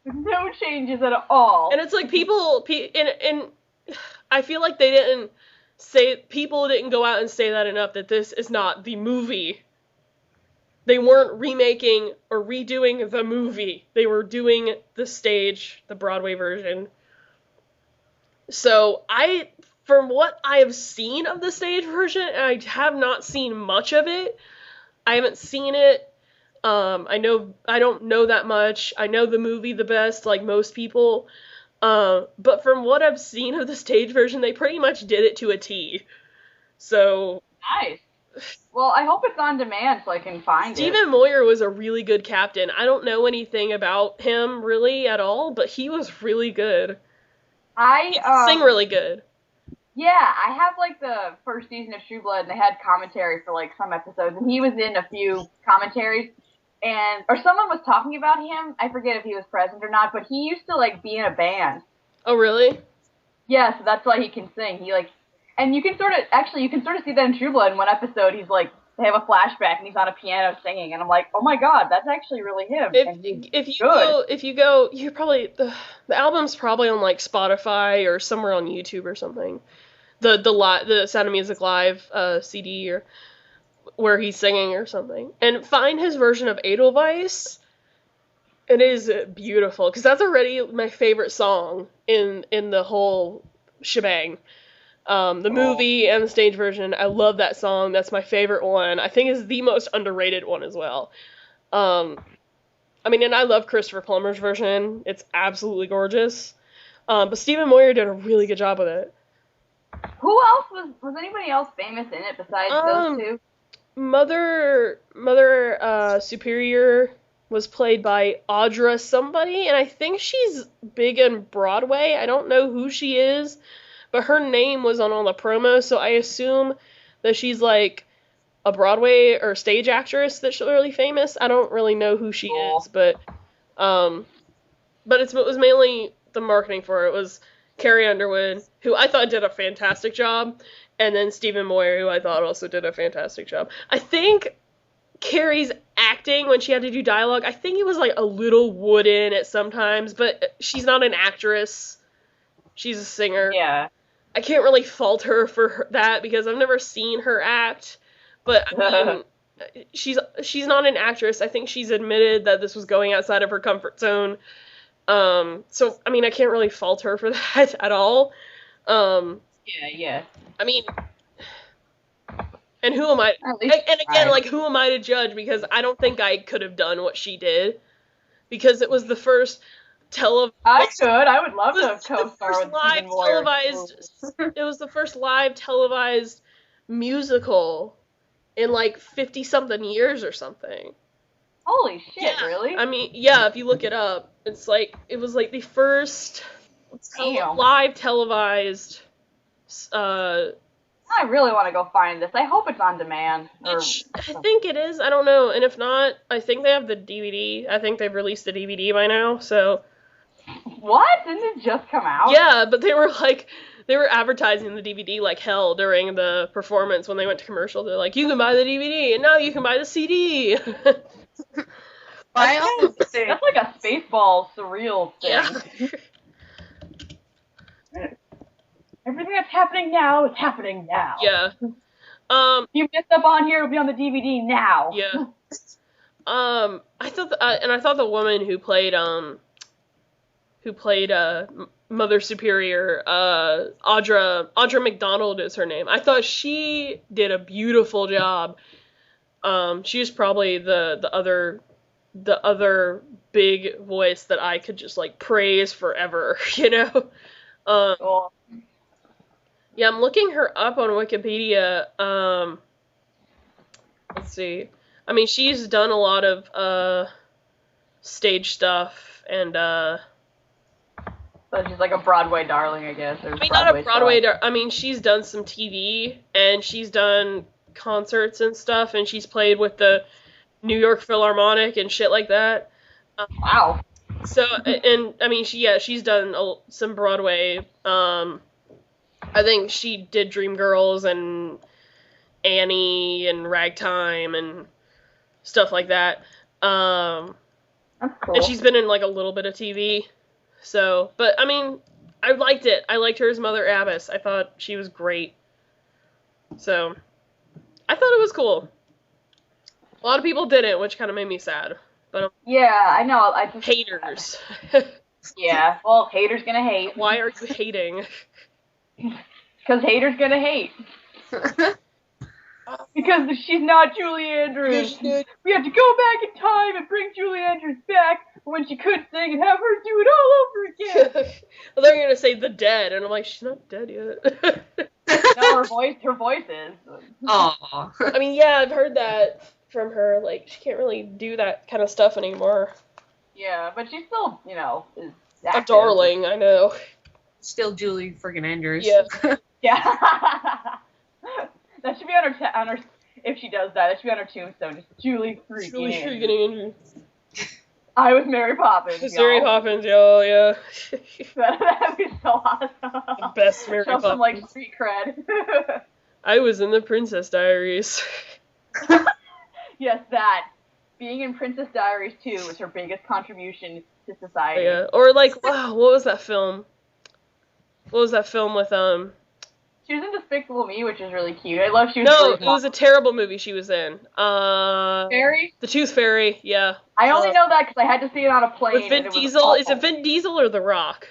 With no changes at all. And it's like and I feel like people didn't go out and say that enough, that this is not the movie. They weren't remaking or redoing the movie. They were doing the Broadway version. So from what I have seen of the stage version, and I have not seen much of it. I haven't seen it. I don't know that much. I know the movie the best, like most people. But from what I've seen of the stage version, they pretty much did it to a T. So. Nice. Well, I hope it's on demand so I can find it. Stephen Moyer was a really good captain. I don't know anything about him really at all, but he was really good. He sang really good. Yeah, I have like the first season of True Blood, and they had commentary for like some episodes, and he was in a few commentaries, or someone was talking about him. I forget if he was present or not, but he used to like be in a band. Oh, really? Yeah, so that's why he can sing. And you can sort of see that in True Blood. In one episode, he's like, they have a flashback and he's on a piano singing, and I'm like, oh my god, that's actually really him. If you go, you're probably the album's probably on like Spotify or somewhere on YouTube or something. The Sound of Music Live CD or where he's singing or something, and find his version of Edelweiss. It is beautiful because that's already my favorite song in the whole shebang. The movie and the stage version, I love that song. That's my favorite one. I think it's the most underrated one as well. And I love Christopher Plummer's version. It's absolutely gorgeous. But Stephen Moyer did a really good job with it. Who else was anybody else famous in it besides those two? Mother Superior was played by Audra somebody, and I think she's big in Broadway. I don't know who she is. But her name was on all the promos, so I assume that she's like a Broadway or stage actress that's really famous. I don't really know who she is, but it was mainly the marketing for it. It was Carrie Underwood, who I thought did a fantastic job, and then Stephen Moyer, who I thought also did a fantastic job. I think Carrie's acting when she had to do dialogue, I think it was like a little wooden at sometimes, but she's not an actress. She's a singer. Yeah. I can't really fault her for that because I've never seen her act, but I mean, she's not an actress. I think she's admitted that this was going outside of her comfort zone. So I mean, I can't really fault her for that at all. Yeah. I mean, and who am I? And again, like, who am I to judge? Because I don't think I could have done what she did, because it was the first. I would love to co-star with Stephen Moyer. It was the first live televised musical in like 50-something years or something. Holy shit, yeah. Really? I mean, yeah, if you look it up, it was like the first live televised. I really want to go find this. I hope it's on demand. I think it is. I don't know. And if not, I think they have the DVD. I think they've released the DVD by now, so... What? Didn't it just come out? Yeah, but they were like, They were advertising the DVD like hell during the performance when they went to commercial. They're like, you can buy the DVD, and now you can buy the CD. I almost say That's like a Spaceball surreal thing. Yeah. Everything that's happening now is happening now. Yeah. If you messed up on here, it'll be on the DVD now. Yeah. I thought the woman who played Mother Superior, Audra McDonald is her name. I thought she did a beautiful job. She was probably the other big voice that I could just like praise forever, you know? Cool. Yeah, I'm looking her up on Wikipedia. Let's see. I mean, she's done a lot of stage stuff, and So she's like a Broadway darling, I guess. I mean, not a Broadway. I mean, she's done some TV, and she's done concerts and stuff, and she's played with the New York Philharmonic and shit like that. Wow. So, and I mean, she's done some Broadway. I think she did Dreamgirls and Annie and Ragtime and stuff like that. That's cool. And she's been in like a little bit of TV. So, but I mean, I liked it. I liked her as Mother Abbess. I thought she was great. So, I thought it was cool. A lot of people didn't, which kind of made me sad. But yeah, I know. haters. Yeah, well, haters gonna hate. Why are you hating? Because haters gonna hate. Because she's not Julie Andrews. We have to go back in time and bring Julie Andrews back when she could sing and have her do it all over again. Well, they're gonna say the dead, and I'm like, she's not dead yet. No, her voice is. Aw. I mean, yeah, I've heard that from her. Like, she can't really do that kind of stuff anymore. Yeah, but she still, is A active. darling, I know. Still Julie friggin' Andrews. Yeah. Yeah. That should be on her, if she does that should be on her tombstone. Just Julie freaking Julie Andrews. freaking Andrews. I was Mary Poppins. It's Mary Poppins, yo, yeah. That'd be so awesome. The best Mary Show Poppins. some, like, street cred. I was in the Princess Diaries. Yes, that. Being in Princess Diaries 2 was her biggest contribution to society. Yeah. Or like, wow, what was that film? What was that film with She was in Despicable Me, which is really cute. I love she was No, really it was a terrible movie she was in. Fairy? The Tooth Fairy, yeah. I only know that because I had to see it on a plane. With Vin and it was Diesel. awful. Is it Vin Diesel or The Rock?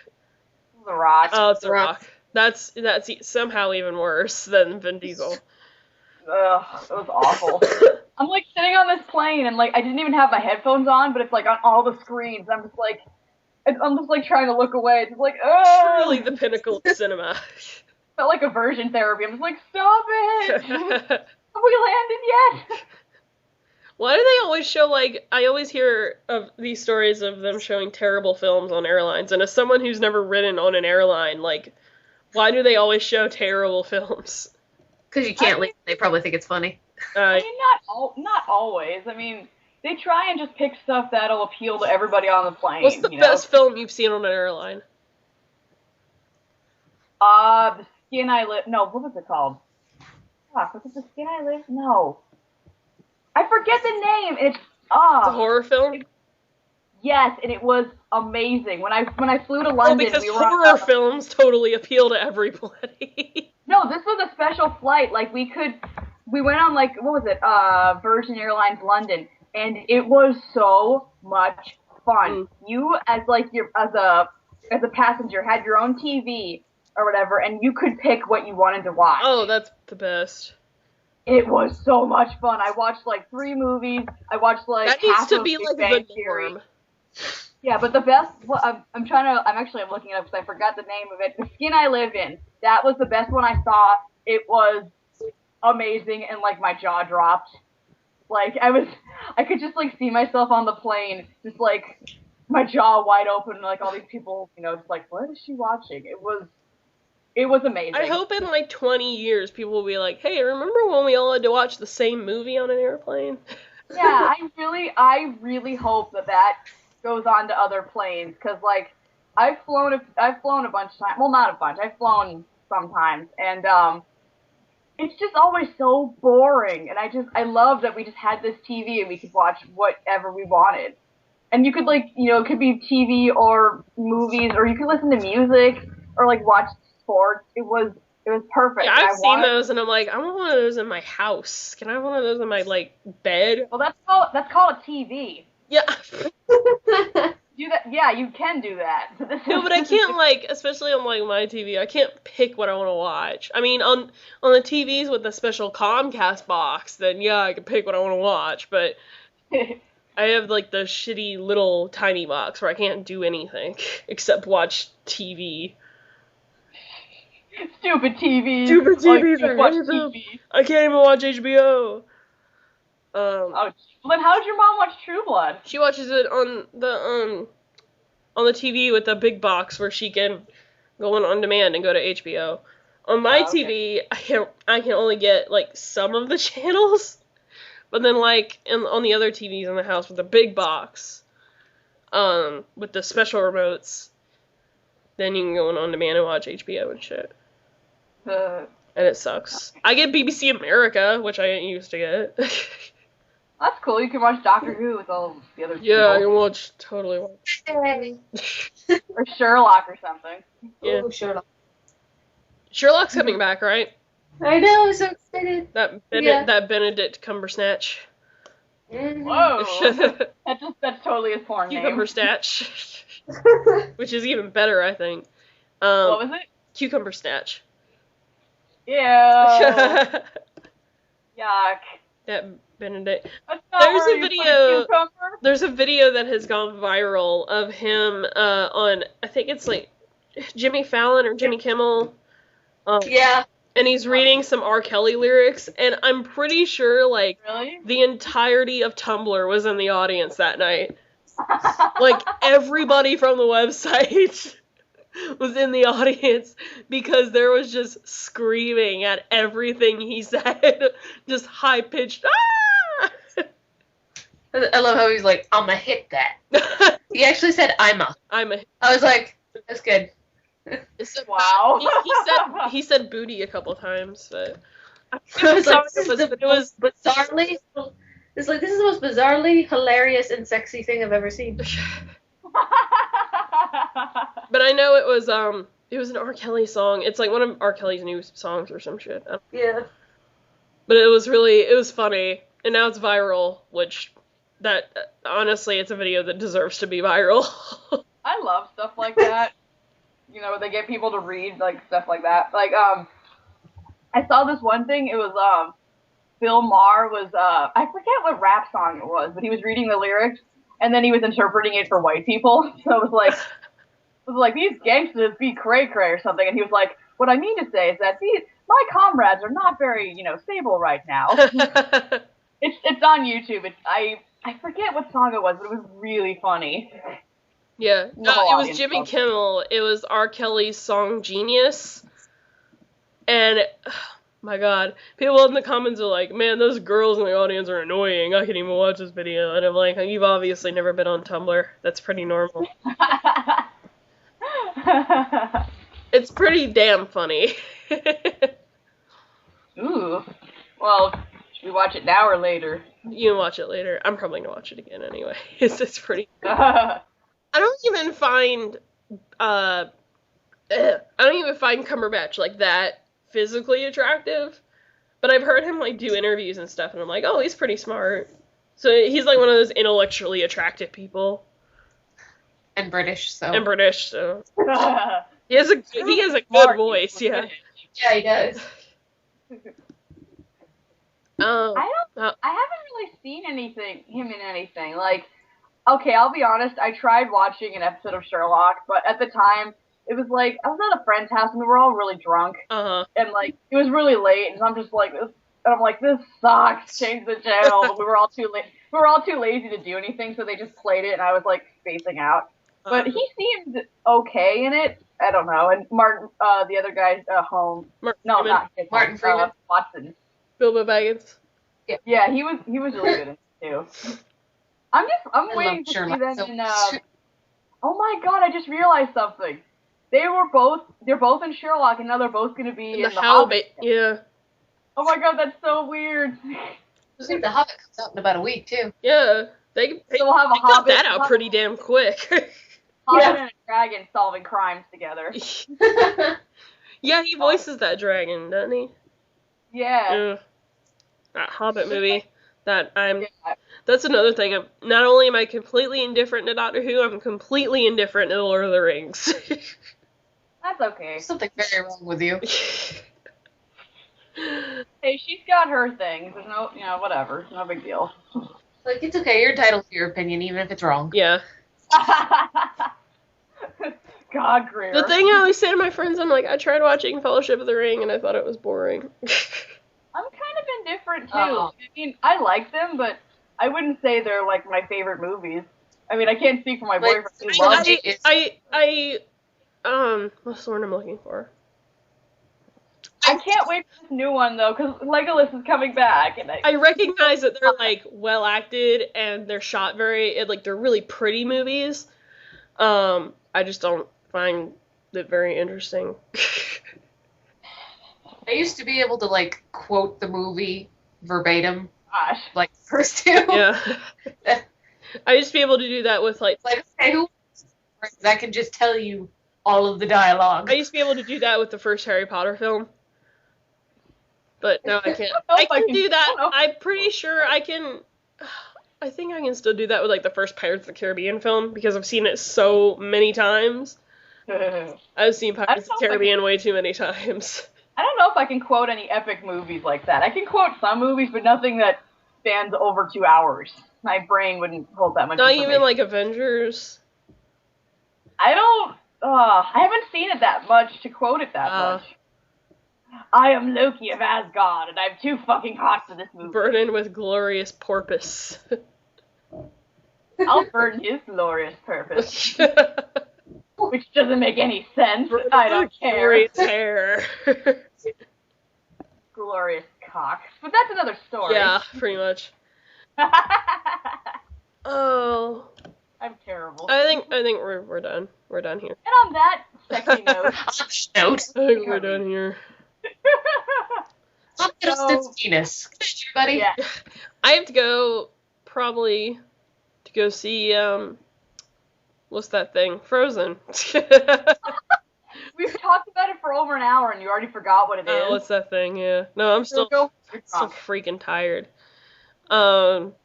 The Rock. Oh, it's The The Rock. Rock. That's somehow even worse than Vin Diesel. Ugh, it was awful. I'm like sitting on this plane and like I didn't even have my headphones on, but it's like on all the screens. I'm just like trying to look away. It's like, ugh. Truly the pinnacle of cinema. Felt like aversion therapy. I'm just like, stop it. Have we landed yet? Why do they always show, like, I always hear of these stories of them showing terrible films on airlines, and as someone who's never ridden on an airline, like, why do they always show terrible films? Because you can't leave. They probably think it's funny. I mean, not always. I mean, they try and just pick stuff that'll appeal to everybody on the plane. What's the best film you've seen on an airline? The Skin I Live. No, what was it called? Fuck, was it The Skin I Live? No. I forget the name. It's It's a horror film? Yes, and it was amazing. When I flew to London, because we were horror films totally appeal to everybody. No, this was a special flight. Like we went on like what was it? Virgin Airlines London, and it was so much fun. You as a passenger had your own TV or whatever, and you could pick what you wanted to watch. Oh, that's the best. It was so much fun. I watched like 3 movies. I watched like that needs half to of be Big like Bang the Theory. norm. Yeah, but the best. Well, I'm looking it up because I forgot the name of it. The Skin I Live In. That was the best one I saw. It was amazing, and like my jaw dropped. Like I could just like see myself on the plane, just like my jaw wide open, and like all these people, just like, what is she watching? It was amazing. I hope in like 20 years people will be like, hey, remember when we all had to watch the same movie on an airplane? Yeah, I really hope that goes on to other planes, because like I've flown a bunch of times. Well, not a bunch. I've flown sometimes, and it's just always so boring. And I love that we just had this TV and we could watch whatever we wanted. And you could it could be TV or movies, or you could listen to music or watch sports. It was perfect. Yeah, I've seen those, and I'm like, I want one of those in my house. Can I have one of those in my bed? Well, that's called a TV. Yeah. Do that. Yeah, you can do that. No, but I can't especially on my TV. I can't pick what I want to watch. I mean, on the TVs with the special Comcast box, then yeah, I can pick what I want to watch. But I have the shitty little tiny box where I can't do anything except watch TV. Stupid TVs. Stupid TVs. I watch hate them. TV. I can't even watch HBO. Then how does your mom watch True Blood? She watches it on the TV with the big box where she can go on demand and go to HBO. On my TV, I can only get some of the channels, but then on the other TVs in the house with the big box, with the special remotes, then you can go on demand and watch HBO and shit. And it sucks. I get BBC America, which I didn't used to get. That's cool. You can watch Doctor Who with all the other people. Yeah, I can totally watch. Or Sherlock or something. Yeah. Ooh, Sherlock. Sherlock's coming back, right? I know, I'm so excited. That Benedict Cumbersnatch. Mm-hmm. Whoa. That's totally his porn name. Cucumber Snatch. Which is even better, I think. What was it? Cucumber Snatch. Yeah. Yuck. That Benedict. There's a video that has gone viral of him on, I think it's Jimmy Fallon or Jimmy Kimmel. Yeah. And he's reading some R. Kelly lyrics, and I'm pretty sure Really? the entirety of Tumblr was in the audience that night. Everybody from the website was in the audience because there was just screaming at everything he said, just high-pitched, ah! I love how he's like, I'ma hit that. He actually said, I was like, that's good. Wow. He said booty a couple times, but This is the most bizarrely, this is the most bizarrely hilarious and sexy thing I've ever seen. But I know it was an R. Kelly song. It's one of R. Kelly's new songs or some shit. Yeah. But it was funny, and now it's viral, which honestly, it's a video that deserves to be viral. I love stuff like that. They get people to read stuff like that. I saw this one thing. It was Bill Maher was I forget what rap song it was, but he was reading the lyrics and then he was interpreting it for white people. So it was these gangsters be cray cray or something, and he was like, what I mean to say is that my comrades are not very stable right now. It's on YouTube. I forget what song it was, but it was really funny. Yeah, it was Jimmy Kimmel. It was R. Kelly's song Genius. And, oh my god, people in the comments are like, man, those girls in the audience are annoying. I can't even watch this video. And I'm like, you've obviously never been on Tumblr. That's pretty normal. It's pretty damn funny. Ooh. Well, should we watch it now or later? You can watch it later. I'm probably going to watch it again anyway. It's pretty... I don't even find Cumberbatch that physically attractive, but I've heard him do interviews and stuff, and I'm like, oh, he's pretty smart. So he's one of those intellectually attractive people. And British, so. He has a good voice, yeah. Yeah, he does. I haven't really seen him in anything. Okay, I'll be honest, I tried watching an episode of Sherlock, but at the time, it was I was at a friend's house and we were all really drunk. Uh-huh. And it was really late, and I'm just this sucks, change the channel. But we were all too lazy to do anything, so they just played it, and I was spacing out. But he seemed okay in it. I don't know. And Martin, the other guy's home. Martin Freeman. Watson. Bilbo Baggins. Yeah, he was really good in it too. I'm waiting to see them in. Oh my god! I just realized something. They're both in Sherlock, and now they're both going to be in the Hobbit. Yeah. Oh my god, that's so weird. I think the Hobbit comes out in about a week too. Yeah. They will have a got Hobbit. that out pretty damn quick. Hobbit and a dragon solving crimes together. Yeah, he voices that dragon, doesn't he? Yeah. That Hobbit movie. That's another thing. Not only am I completely indifferent to Doctor Who, I'm completely indifferent to Lord of the Rings. That's okay. There's something very wrong with you. Hey, she's got her things. There's no, whatever. No big deal. Like, it's okay. You're entitled to your opinion, even if it's wrong. Yeah. God, Greer. The thing I always say to my friends, I'm like, I tried watching Fellowship of the Ring, and I thought it was boring. I'm kind of indifferent, too. I mean, I like them, but I wouldn't say they're, like, my favorite movies. I mean, I can't speak for my boyfriend. What's the word I'm looking for? I can't wait for this new one, though, because Legolas is coming back. And I recognize that they're, like, well acted, and they're shot they're really pretty movies. I just don't find it very interesting. I used to be able to, like, quote the movie verbatim. Gosh. Like, the first two. Yeah. I used to be able to do that with, like... okay, I can just tell you all of the dialogue. I used to be able to do that with the first Harry Potter film. But no, I can't. I can do that. I'm pretty sure I can... I think I can still do that with, like, the first Pirates of the Caribbean film, because I've seen it so many times. I've seen Pirates of the Caribbean way too many times. I don't know if I can quote any epic movies like that. I can quote some movies, but nothing that spans over 2 hours. My brain wouldn't hold that much information. Not even, like, Avengers? I haven't seen it that much to quote it that much. I am Loki of Asgard, and I'm too fucking hot for this movie. Burdened with glorious porpoise. I'll burn his glorious purpose. Which doesn't make any sense. I don't care. Glorious hair. Glorious cock. But that's another story. Yeah, pretty much. Oh. I'm terrible. I think we're done. We're done here. And on that sexy note. I think we're done here. Penis. Everybody. Yeah. I have to go probably to go see what's that thing? Frozen. We've talked about it for over an hour and you already forgot what it is. What's that thing? Yeah. No, I'm still freaking tired. Well,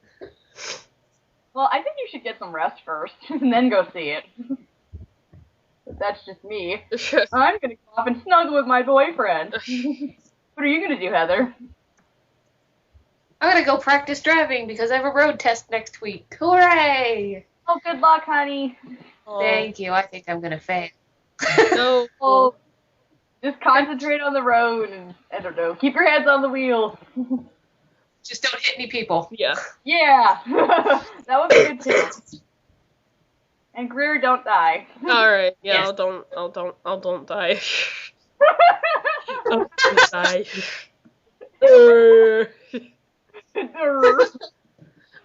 I think you should get some rest first and then go see it. But that's just me. I'm gonna go off and snuggle with my boyfriend. What are you gonna do, Heather? I'm gonna go practice driving because I have a road test next week. Hooray! Oh, good luck, honey. Thank you. I think I'm gonna fail. No. Oh, just concentrate on the road and, I don't know, keep your hands on the wheel. Just don't hit any people. Yeah. Yeah. That would be good too. And Greer, don't die. All right. Yeah, Yes. I'll don't die. I'll don't die.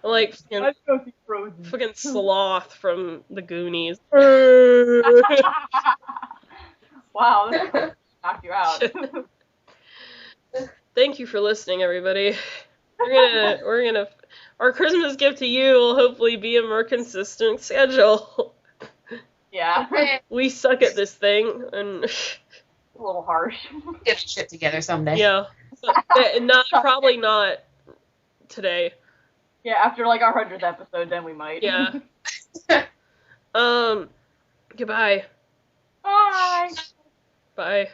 Like Let's go see Frozen. fucking sloth from the Goonies. Wow, that knocked you out. Thank you for listening, everybody. We're gonna our Christmas gift to you will hopefully be a more consistent schedule. Yeah. We suck at this thing, and A little harsh. Get shit together someday. yeah, probably not today. Yeah, after like our 100th episode, then we might. Yeah. Goodbye. Bye. Bye.